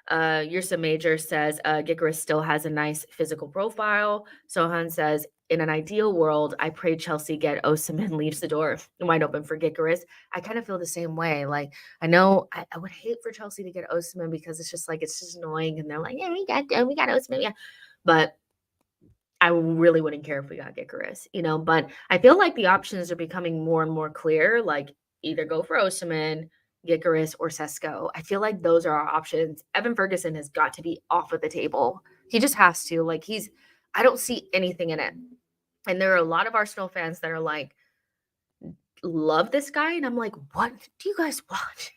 Yursa Major says, Gyokeres still has a nice physical profile. Sohan says, in an ideal world, I pray Chelsea get Osimhen leaves the door wide open for Gyokeres. I kind of feel the same way. Like, I know I would hate for Chelsea to get Osimhen, because it's just annoying. And they're like, yeah, we got Osimhen. Yeah. But I really wouldn't care if we got Gyokeres, but I feel like the options are becoming more and more clear. Like, either go for Osimhen, Gyokeres, or Sesko. I feel like those are our options. Evan Ferguson has got to be off of the table. He just has to. Like, I don't see anything in it. And there are a lot of Arsenal fans that are like, love this guy. And I'm like, what do you guys want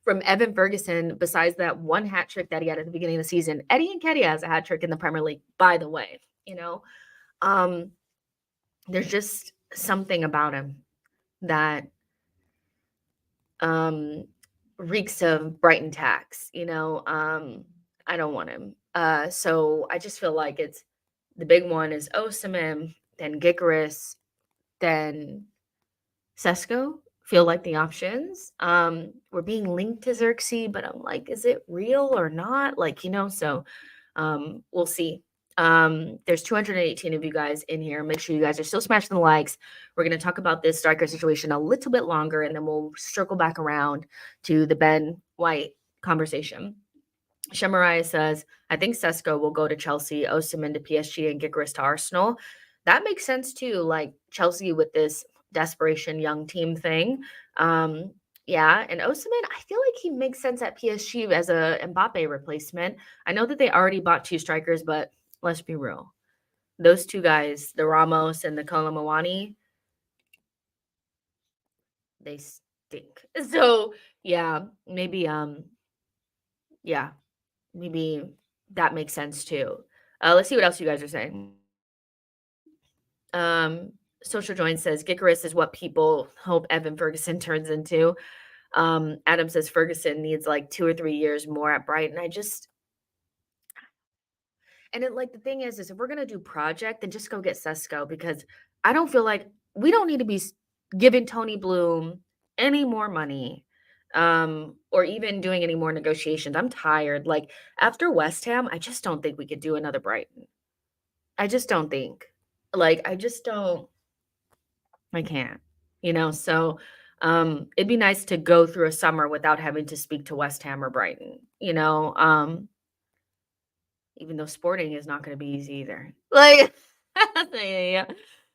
from Evan Ferguson besides that one hat trick that he had at the beginning of the season? Eddie Nketiah has a hat trick in the Premier League, by the way. There's just something about him that reeks of Brighton tax, I don't want him. So I just feel like it's the big one is Osimhen, then Gyokeres, then Sesko feel like the options. We're being linked to Xerxes, but I'm like, is it real or not? Like, so we'll see. There's 218 of you guys in here. Make sure you guys are still smashing the likes. We're going to talk about this striker situation a little bit longer, and then we'll circle back around to the Ben White conversation. Shemarai says, I think Sesko will go to Chelsea, Osimhen to PSG, and Gyokeres to Arsenal. That makes sense too. Like Chelsea with this desperation young team thing. Um, yeah, and Osimhen, I feel like he makes sense at PSG as a Mbappe replacement. I know that they already bought two strikers, but let's be real. Those two guys, the Ramos and the Kolomawani, they stink. So yeah, yeah, maybe that makes sense too. Let's see what else you guys are saying. Um, Social Join says Gyokeres is what people hope Evan Ferguson turns into. Adam says Ferguson needs like 2 or 3 years more at Brighton. And it like the thing is if we're gonna do project, then just go get Sesko because I don't feel like we don't need to be giving Tony Bloom any more money, or even doing any more negotiations. I'm tired. Like after West Ham, I just don't think we could do another Brighton. I just don't think. Like I just don't. I can't. So it'd be nice to go through a summer without having to speak to West Ham or Brighton. Even though sporting is not going to be easy either. Like, yeah.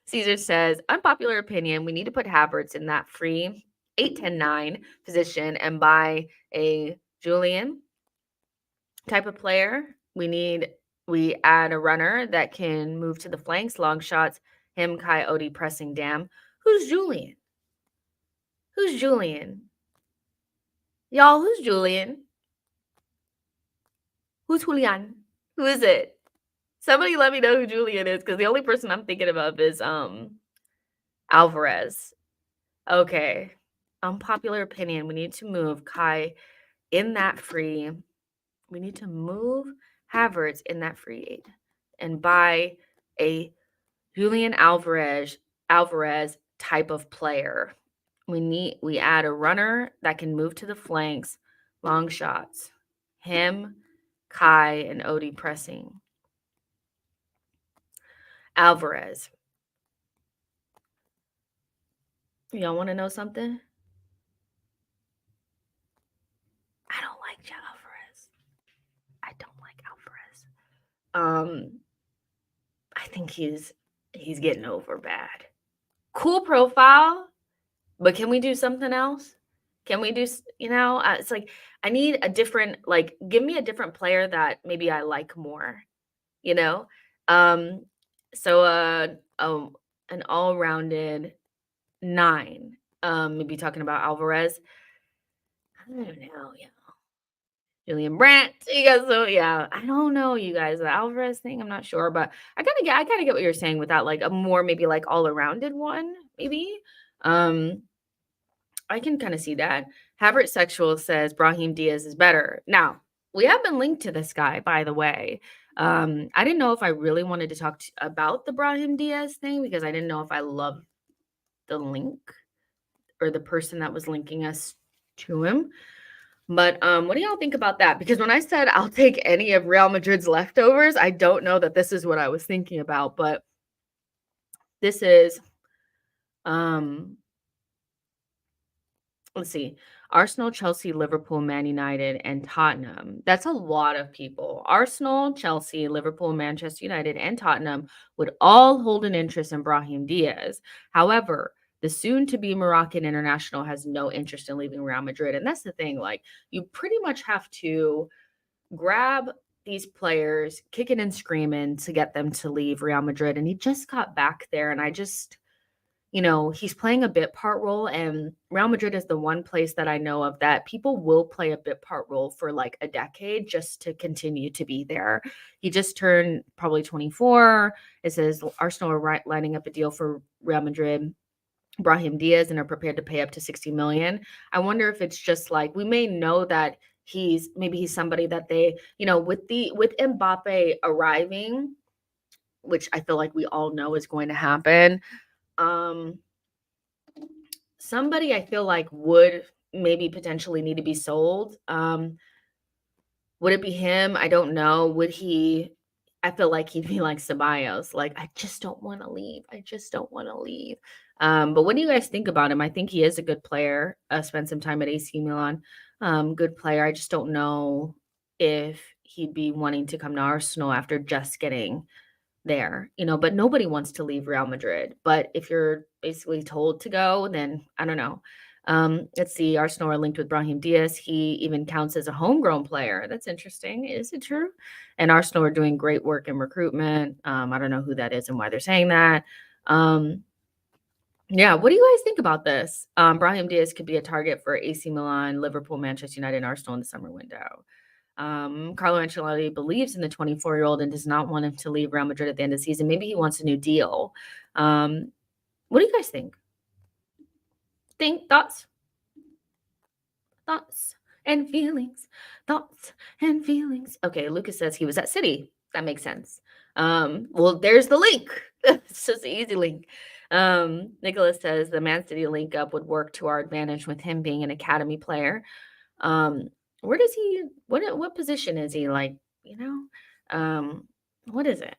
Caesar says, unpopular opinion. We need to put Havertz in that free 8-10-9 position and buy a Julian type of player. We add a runner that can move to the flanks, long shots, him, Coyote pressing Dam. Who's Julian? Who's Julian? Y'all, who's Julian? Who's Julian? Who is it? Somebody let me know who Julian is because the only person I'm thinking of is Alvarez. Okay. Unpopular opinion. We need to move Kai in that free. We need to move Havertz in that free 8 and buy a Julian Alvarez type of player. We add a runner that can move to the flanks, long shots. Him, Kai, and Odie pressing. Alvarez. Y'all want to know something? I don't like Alvarez. I don't like Alvarez. I think he's getting over bad. Cool profile, but can we do something else? Can we do, it's like I need a different, like, give me a different player that maybe I like more, you know? Um, so an all-rounded 9. Maybe talking about Alvarez. I don't know, yeah. Julian Brandt, you guys. So yeah, I don't know, you guys. The Alvarez thing, I'm not sure, but I kind of get what you're saying with that, like a more maybe like all-arounded one, maybe. I can kind of see that. Havert Sexual says Brahim Diaz is better. Now, we have been linked to this guy, by the way. I didn't know if I really wanted to talk about the Brahim Diaz thing because I didn't know if I loved the link or the person that was linking us to him. But what do y'all think about that? Because when I said I'll take any of Real Madrid's leftovers, I don't know that this is what I was thinking about, but this is let's see. Arsenal, Chelsea, Liverpool, Man United, and Tottenham. That's a lot of people. Arsenal, Chelsea, Liverpool, Manchester United, and Tottenham would all hold an interest in Brahim Diaz. However, the soon-to-be Moroccan international has no interest in leaving Real Madrid. And that's the thing. Like, you pretty much have to grab these players, kicking and screaming to get them to leave Real Madrid. And he just got back there. And I just he's playing a bit part role, and Real Madrid is the one place that I know of that people will play a bit part role for like a decade just to continue to be there. He just turned probably 24. It says Arsenal are lining up a deal for Real Madrid, Brahim Diaz, and are prepared to pay up to 60 million. I wonder if it's just like we may know that he's somebody that they, with Mbappe arriving, which I feel like we all know is going to happen. somebody I feel like would maybe potentially need to be sold. Would it be him? I don't know. Would he I feel like he'd be like Ceballos, like, "I just don't wanna leave. I just don't wanna leave." But what do you guys think about him? I think he is a good player, spent some time at AC Milan. Good player. I just don't know if he'd be wanting to come to Arsenal after just getting there, but nobody wants to leave Real Madrid. But if you're basically told to go, then I don't know. Let's see. Arsenal are linked with Brahim Diaz. He even counts as a homegrown player. That's interesting. Is it true? And Arsenal are doing great work in recruitment. I don't know who that is and why they're saying that. Um, yeah, what do you guys think about this? Brahim Diaz could be a target for AC Milan, Liverpool, Manchester United, and Arsenal in the summer window. Carlo Ancelotti believes in the 24-year-old and does not want him to leave Real Madrid at the end of the season. Maybe he wants a new deal. What do you guys think? Thoughts? Thoughts and feelings. Thoughts and feelings. Okay, Lucas says he was at City. That makes sense. Well, there's the link. It's just an easy link. Nicholas says the Man City link up would work to our advantage with him being an academy player. Um, where does he what position is he like, you know? What is it?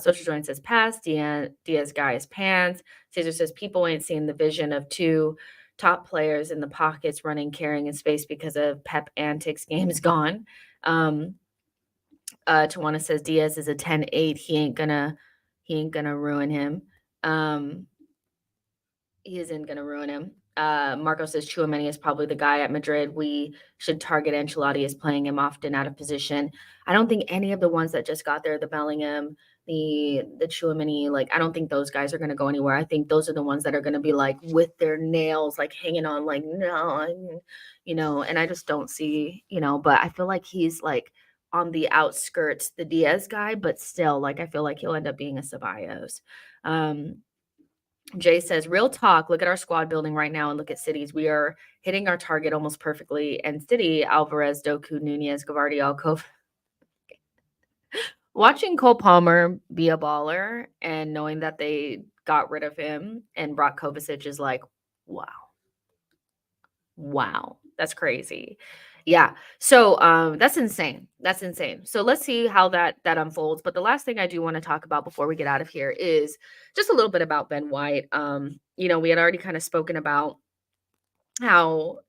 Social Joint says pass, Diaz guy's pants. Caesar says people ain't seen the vision of two top players in the pockets running, carrying in space because of Pep antics. Game is gone. Tawana says Diaz is a 10-8. He ain't gonna ruin him. He isn't gonna ruin him. Marco says Chouameni is probably the guy at Madrid. We should target Ancelotti as playing him often out of position. I don't think any of the ones that just got there, the Bellingham, the Chouameni, like I don't think those guys are gonna go anywhere. I think those are the ones that are gonna be like with their nails like hanging on, like no, and I just don't see, but I feel like he's like on the outskirts, the Diaz guy, but still, like I feel like he'll end up being a Ceballos. Um, Jay says, real talk, look at our squad building right now and look at cities. We are hitting our target almost perfectly. And City, Alvarez, Doku, Nunez, Gavardiol, watching Cole Palmer be a baller and knowing that they got rid of him and brought Kovacic is like, wow. Wow. That's crazy. Yeah. So that's insane. That's insane. So let's see how that unfolds. But the last thing I do want to talk about before we get out of here is just a little bit about Ben White. We had already kind of spoken about how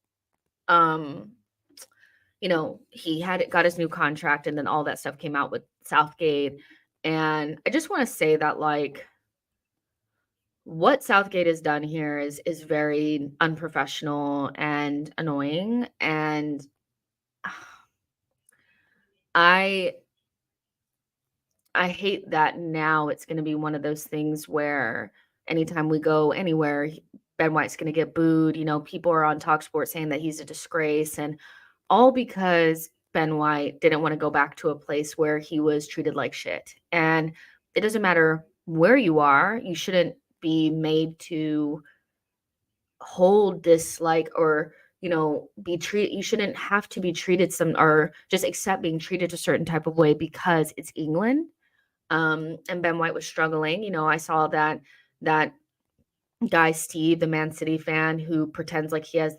he had got his new contract and then all that stuff came out with Southgate. And I just want to say that like what Southgate has done here is very unprofessional and annoying. And I I hate that now it's gonna be one of those things where anytime we go anywhere, Ben White's gonna get booed. People are on Talksport saying that he's a disgrace, and all because Ben White didn't want to go back to a place where he was treated like shit. And it doesn't matter where you are, you shouldn't be made to hold this like or be treated you shouldn't have to be treated some or just accept being treated a certain type of way because it's England. And Ben White was struggling. I saw that guy Steve, the Man City fan who pretends like he has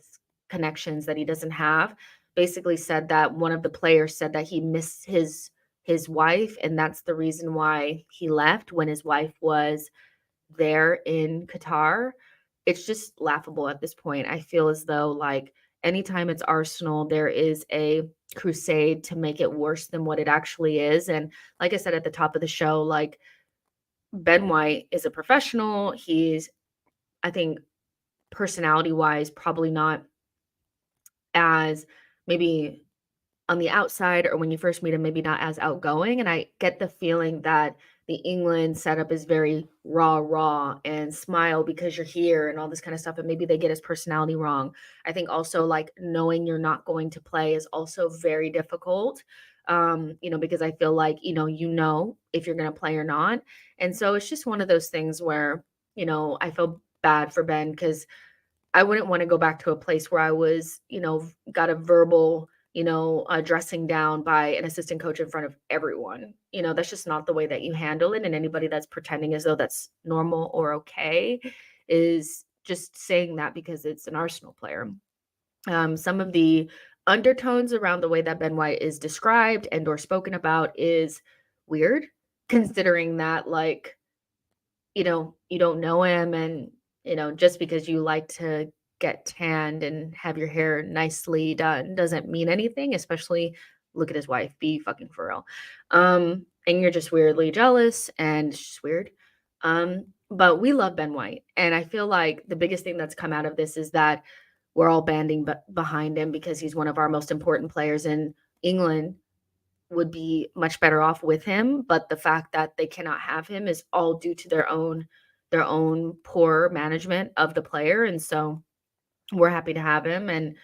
connections that he doesn't have, basically said that one of the players said that he missed his wife, and that's the reason why he left when his wife was there in Qatar. It's just laughable at this point. I feel as though like anytime it's Arsenal, there is a crusade to make it worse than what it actually is. And like I said at the top of the show, like Ben White is a professional. He's, I think, personality wise, probably not as maybe on the outside or when you first meet him, maybe not as outgoing. And I get the feeling that the England setup is very raw, and smile because you're here and all this kind of stuff. And maybe they get his personality wrong. I think also like knowing you're not going to play is also very difficult. Because I feel like, if you're going to play or not. And so it's just one of those things where, I feel bad for Ben because I wouldn't want to go back to a place where I was, got a verbal, dressing down by an assistant coach in front of everyone. That's just not the way that you handle it. And anybody that's pretending as though that's normal or okay is just saying that because it's an Arsenal player. Some of the undertones around the way that Ben White is described and or spoken about is weird, considering that, like, you don't know him, and, just because you like to get tanned and have your hair nicely done doesn't mean anything, especially look at his wife, be fucking for real. And you're just weirdly jealous, and it's just weird. But we love Ben White, and I feel like the biggest thing that's come out of this is that we're all banding behind him because he's one of our most important players, in England would be much better off with him, but the fact that they cannot have him is all due to their own poor management of the player, and so we're happy to have him, and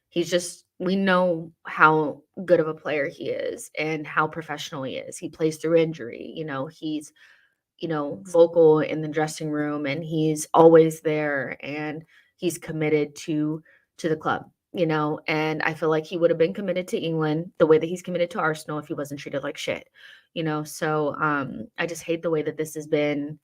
he's just we know how good of a player he is and how professional he is. He plays through injury, he's vocal in the dressing room, and he's always there, and he's committed to the club, and I feel like he would have been committed to England the way that he's committed to Arsenal if he wasn't treated like shit, so I just hate the way that this has been,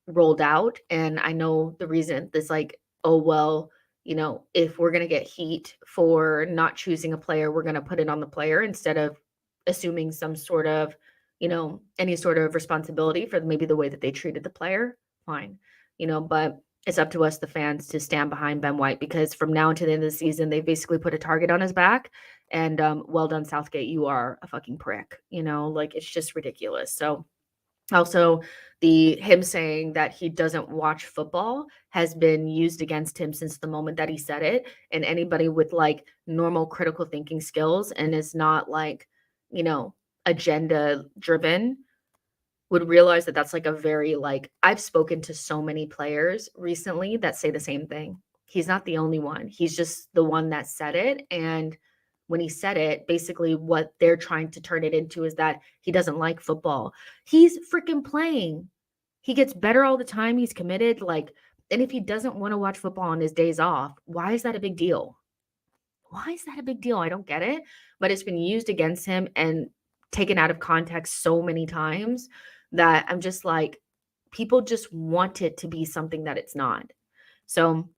rolled out. And I know the reason this, like, oh well, if we're going to get heat for not choosing a player, we're going to put it on the player instead of assuming some sort of, any sort of responsibility for maybe the way that they treated the player. Fine, but it's up to us, the fans, to stand behind Ben White, because from now until the end of the season, they basically put a target on his back. And well done, Southgate. You are a fucking prick. Like, it's just ridiculous. So also, the him saying that he doesn't watch football has been used against him since the moment that he said it. And anybody with, like, normal critical thinking skills and is not, like, you know, agenda driven would realize that that's, like, a very, like, I've spoken to so many players recently that say the same thing. He's not the only one. He's just the one that said it. And when he said it, basically what they're trying to turn it into is that he doesn't like football. He's freaking playing. He gets better all the time. He's committed. Like, and if he doesn't want to watch football on his days off, why is that a big deal? Why is that a big deal? I don't get it. But it's been used against him and taken out of context so many times that I'm just like, people just want it to be something that it's not. So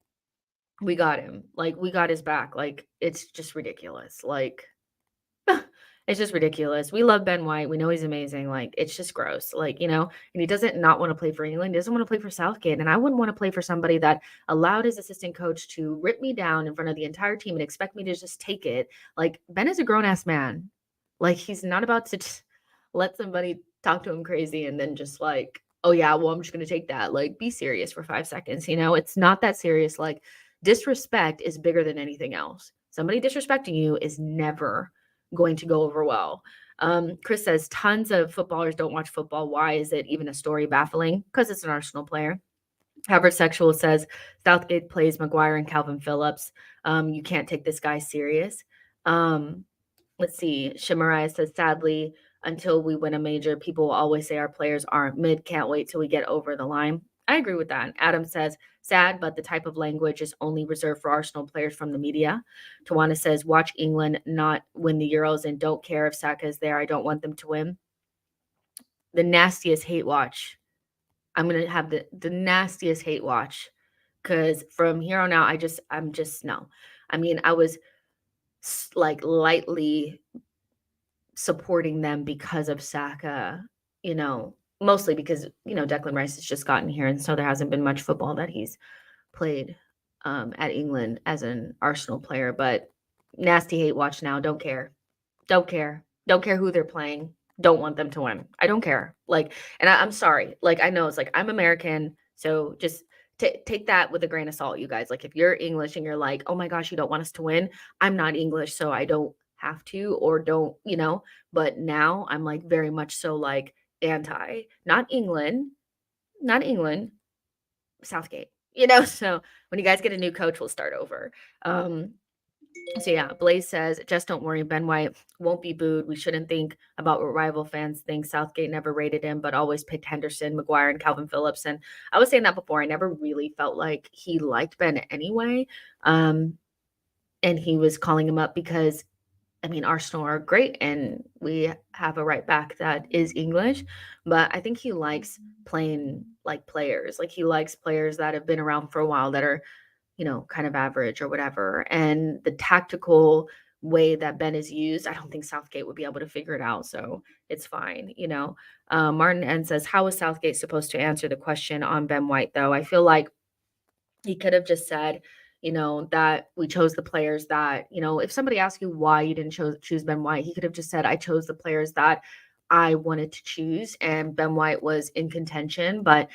we got him. Like, we got his back. Like, it's just ridiculous. Like, it's just ridiculous. We love Ben White. We know he's amazing. Like, it's just gross. Like, and he doesn't not want to play for England. He doesn't want to play for Southgate. And I wouldn't want to play for somebody that allowed his assistant coach to rip me down in front of the entire team and expect me to just take it. Like, Ben is a grown ass man. Like, he's not about to just let somebody talk to him crazy and then just like, oh yeah, well, I'm just going to take that. Like, be serious for 5 seconds. It's not that serious. Like, disrespect is bigger than anything else. Somebody disrespecting you is never going to go over well. Chris says tons of footballers don't watch football. Why is it even a story? Baffling. Because it's an Arsenal player. Harvard Sexual says Southgate plays Maguire and Calvin Phillips. You can't take this guy serious. Let's see. Shimariah says, sadly, until we win a major, people will always say our players aren't mid. Can't wait till we get over the line. I agree with that. Adam says, sad, but the type of language is only reserved for Arsenal players from the media. Tawana says, watch England not win the Euros and don't care if Saka is there. I don't want them to win. The nastiest hate watch. I'm going to have the nastiest hate watch, because from here on out, I'm just no. I mean, I was like lightly supporting them because of Saka, mostly because, Declan Rice has just gotten here. And so there hasn't been much football that he's played at England as an Arsenal player. But nasty hate watch now. Don't care. Don't care. Don't care who they're playing. Don't want them to win. I don't care. Like, and I'm sorry. Like, I know it's like, I'm American. So just take that with a grain of salt, you guys. Like, if you're English and you're like, oh my gosh, you don't want us to win. I'm not English, so I don't have to, or don't, but now I'm like very much so like anti, not England, Southgate, so when you guys get a new coach, we'll start over. So yeah, Blaze says, just don't worry, Ben White won't be booed. We shouldn't think about what rival fans think. Southgate never rated him, but always picked Henderson, Maguire, and Calvin Phillips. And I was saying that before. I never really felt like he liked Ben anyway. And he was calling him up because I mean, Arsenal are great, and we have a right back that is English, but I think he likes playing like players. Like he likes players that have been around for a while that are, kind of average or whatever. And the tactical way that Ben is used, I don't think Southgate would be able to figure it out. So it's fine. Martin N says, how is Southgate supposed to answer the question on Ben White, though? I feel like he could have just said, that we chose the players that, if somebody asked you why you didn't choose Ben White, he could have just said, I chose the players that I wanted to choose. And Ben White was in contention, but,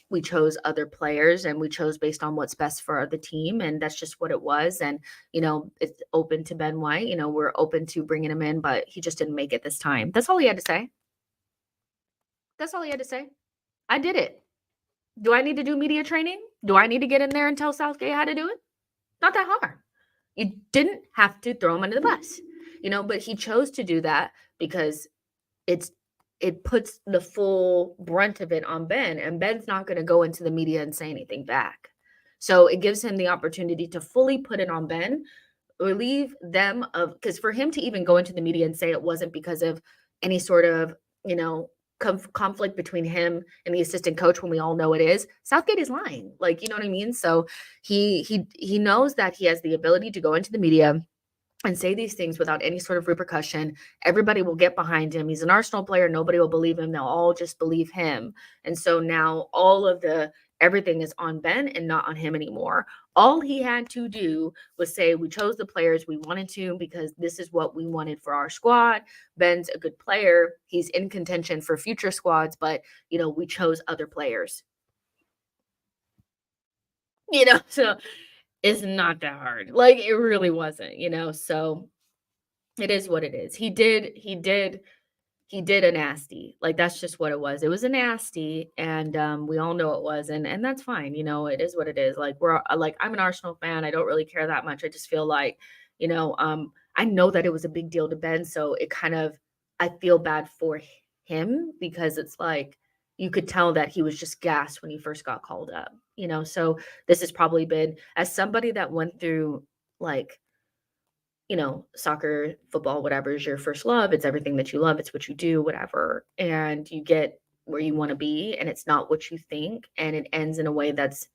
we chose other players and we chose based on what's best for the team. And that's just what it was. And, it's open to Ben White. We're open to bringing him in, but he just didn't make it this time. That's all he had to say. That's all he had to say. I did it. Do I need to do media training? Do I need to get in there and tell Southgate how to do it? Not that hard. You didn't have to throw him under the bus, but he chose to do that because it puts the full brunt of it on Ben, and Ben's not going to go into the media and say anything back. So it gives him the opportunity to fully put it on Ben, relieve them of, because for him to even go into the media and say it wasn't because of any sort of, conflict between him and the assistant coach, when we all know it is, Southgate is lying. Like, you know what I mean? So he knows that he has the ability to go into the media and say these things without any sort of repercussion. Everybody will get behind him. He's an Arsenal player. Nobody will believe him. They'll all just believe him. And so now everything is on Ben and not on him anymore. All he had to do was say, we chose the players we wanted to because this is what we wanted for our squad. Ben's a good player. He's in contention for future squads, but, we chose other players. So it's not that hard. Like, it really wasn't. So it is what it is. He did a nasty. Like, that's just what it was. It was a nasty, and we all know it was, and that's fine. It is what it is. Like, I'm an Arsenal fan. I don't really care that much. I just feel like, I know that it was a big deal to Ben, so it kind of, I feel bad for him because it's like you could tell that he was just gassed when he first got called up. So this has probably been, as somebody that went through, like, soccer, football, whatever is your first love. It's everything that you love. It's what you do, whatever. And you get where you want to be, and it's not what you think, and it ends in a way that's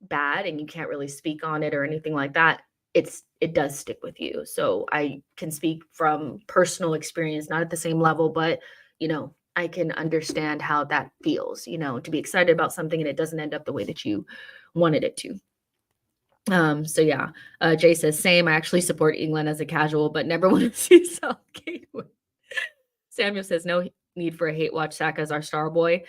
bad, and you can't really speak on it or anything like that. It does stick with you. So I can speak from personal experience, not at the same level, but I can understand how that feels, to be excited about something and it doesn't end up the way that you wanted it to. So yeah, Jay says, same. I actually support England as a casual, but never want to see Southgate win. Samuel says, no need for a hate watch. Saka's our star boy.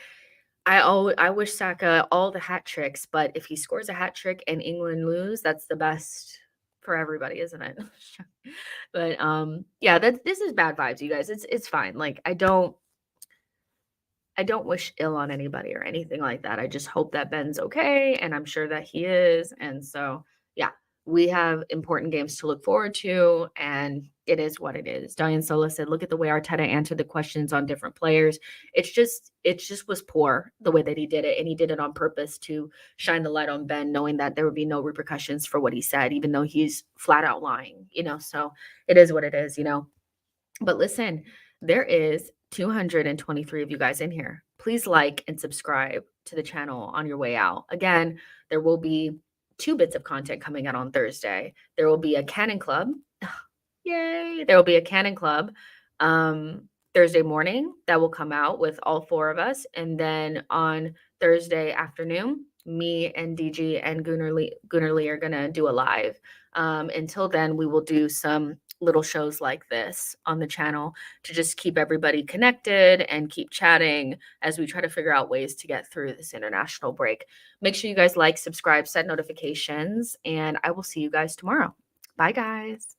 I wish Saka all the hat tricks, but if he scores a hat trick and England lose, that's the best for everybody, isn't it? But yeah, this is bad vibes, you guys. It's fine. Like, I don't wish ill on anybody or anything like that. I just hope that Ben's okay, and I'm sure that he is. And so, yeah, we have important games to look forward to, and it is what it is. Diane Sola said, look at the way Arteta answered the questions on different players. It just was poor the way that he did it, and he did it on purpose to shine the light on Ben, knowing that there would be no repercussions for what he said, even though he's flat out lying, so it is what it is. But listen, there is 223 of you guys in here. Please like and subscribe to the channel on your way out. Again, there will be 2 bits of content coming out on Thursday. There will be a Canon Club. Yay! There will be a Canon Club Thursday morning that will come out with all 4 of us. And then on Thursday afternoon, me and DG and Gunnar Lee are going to do a live. Until then, we will do some little shows like this on the channel to just keep everybody connected and keep chatting as we try to figure out ways to get through this international break. Make sure you guys like, subscribe, set notifications, and I will see you guys tomorrow. Bye, guys.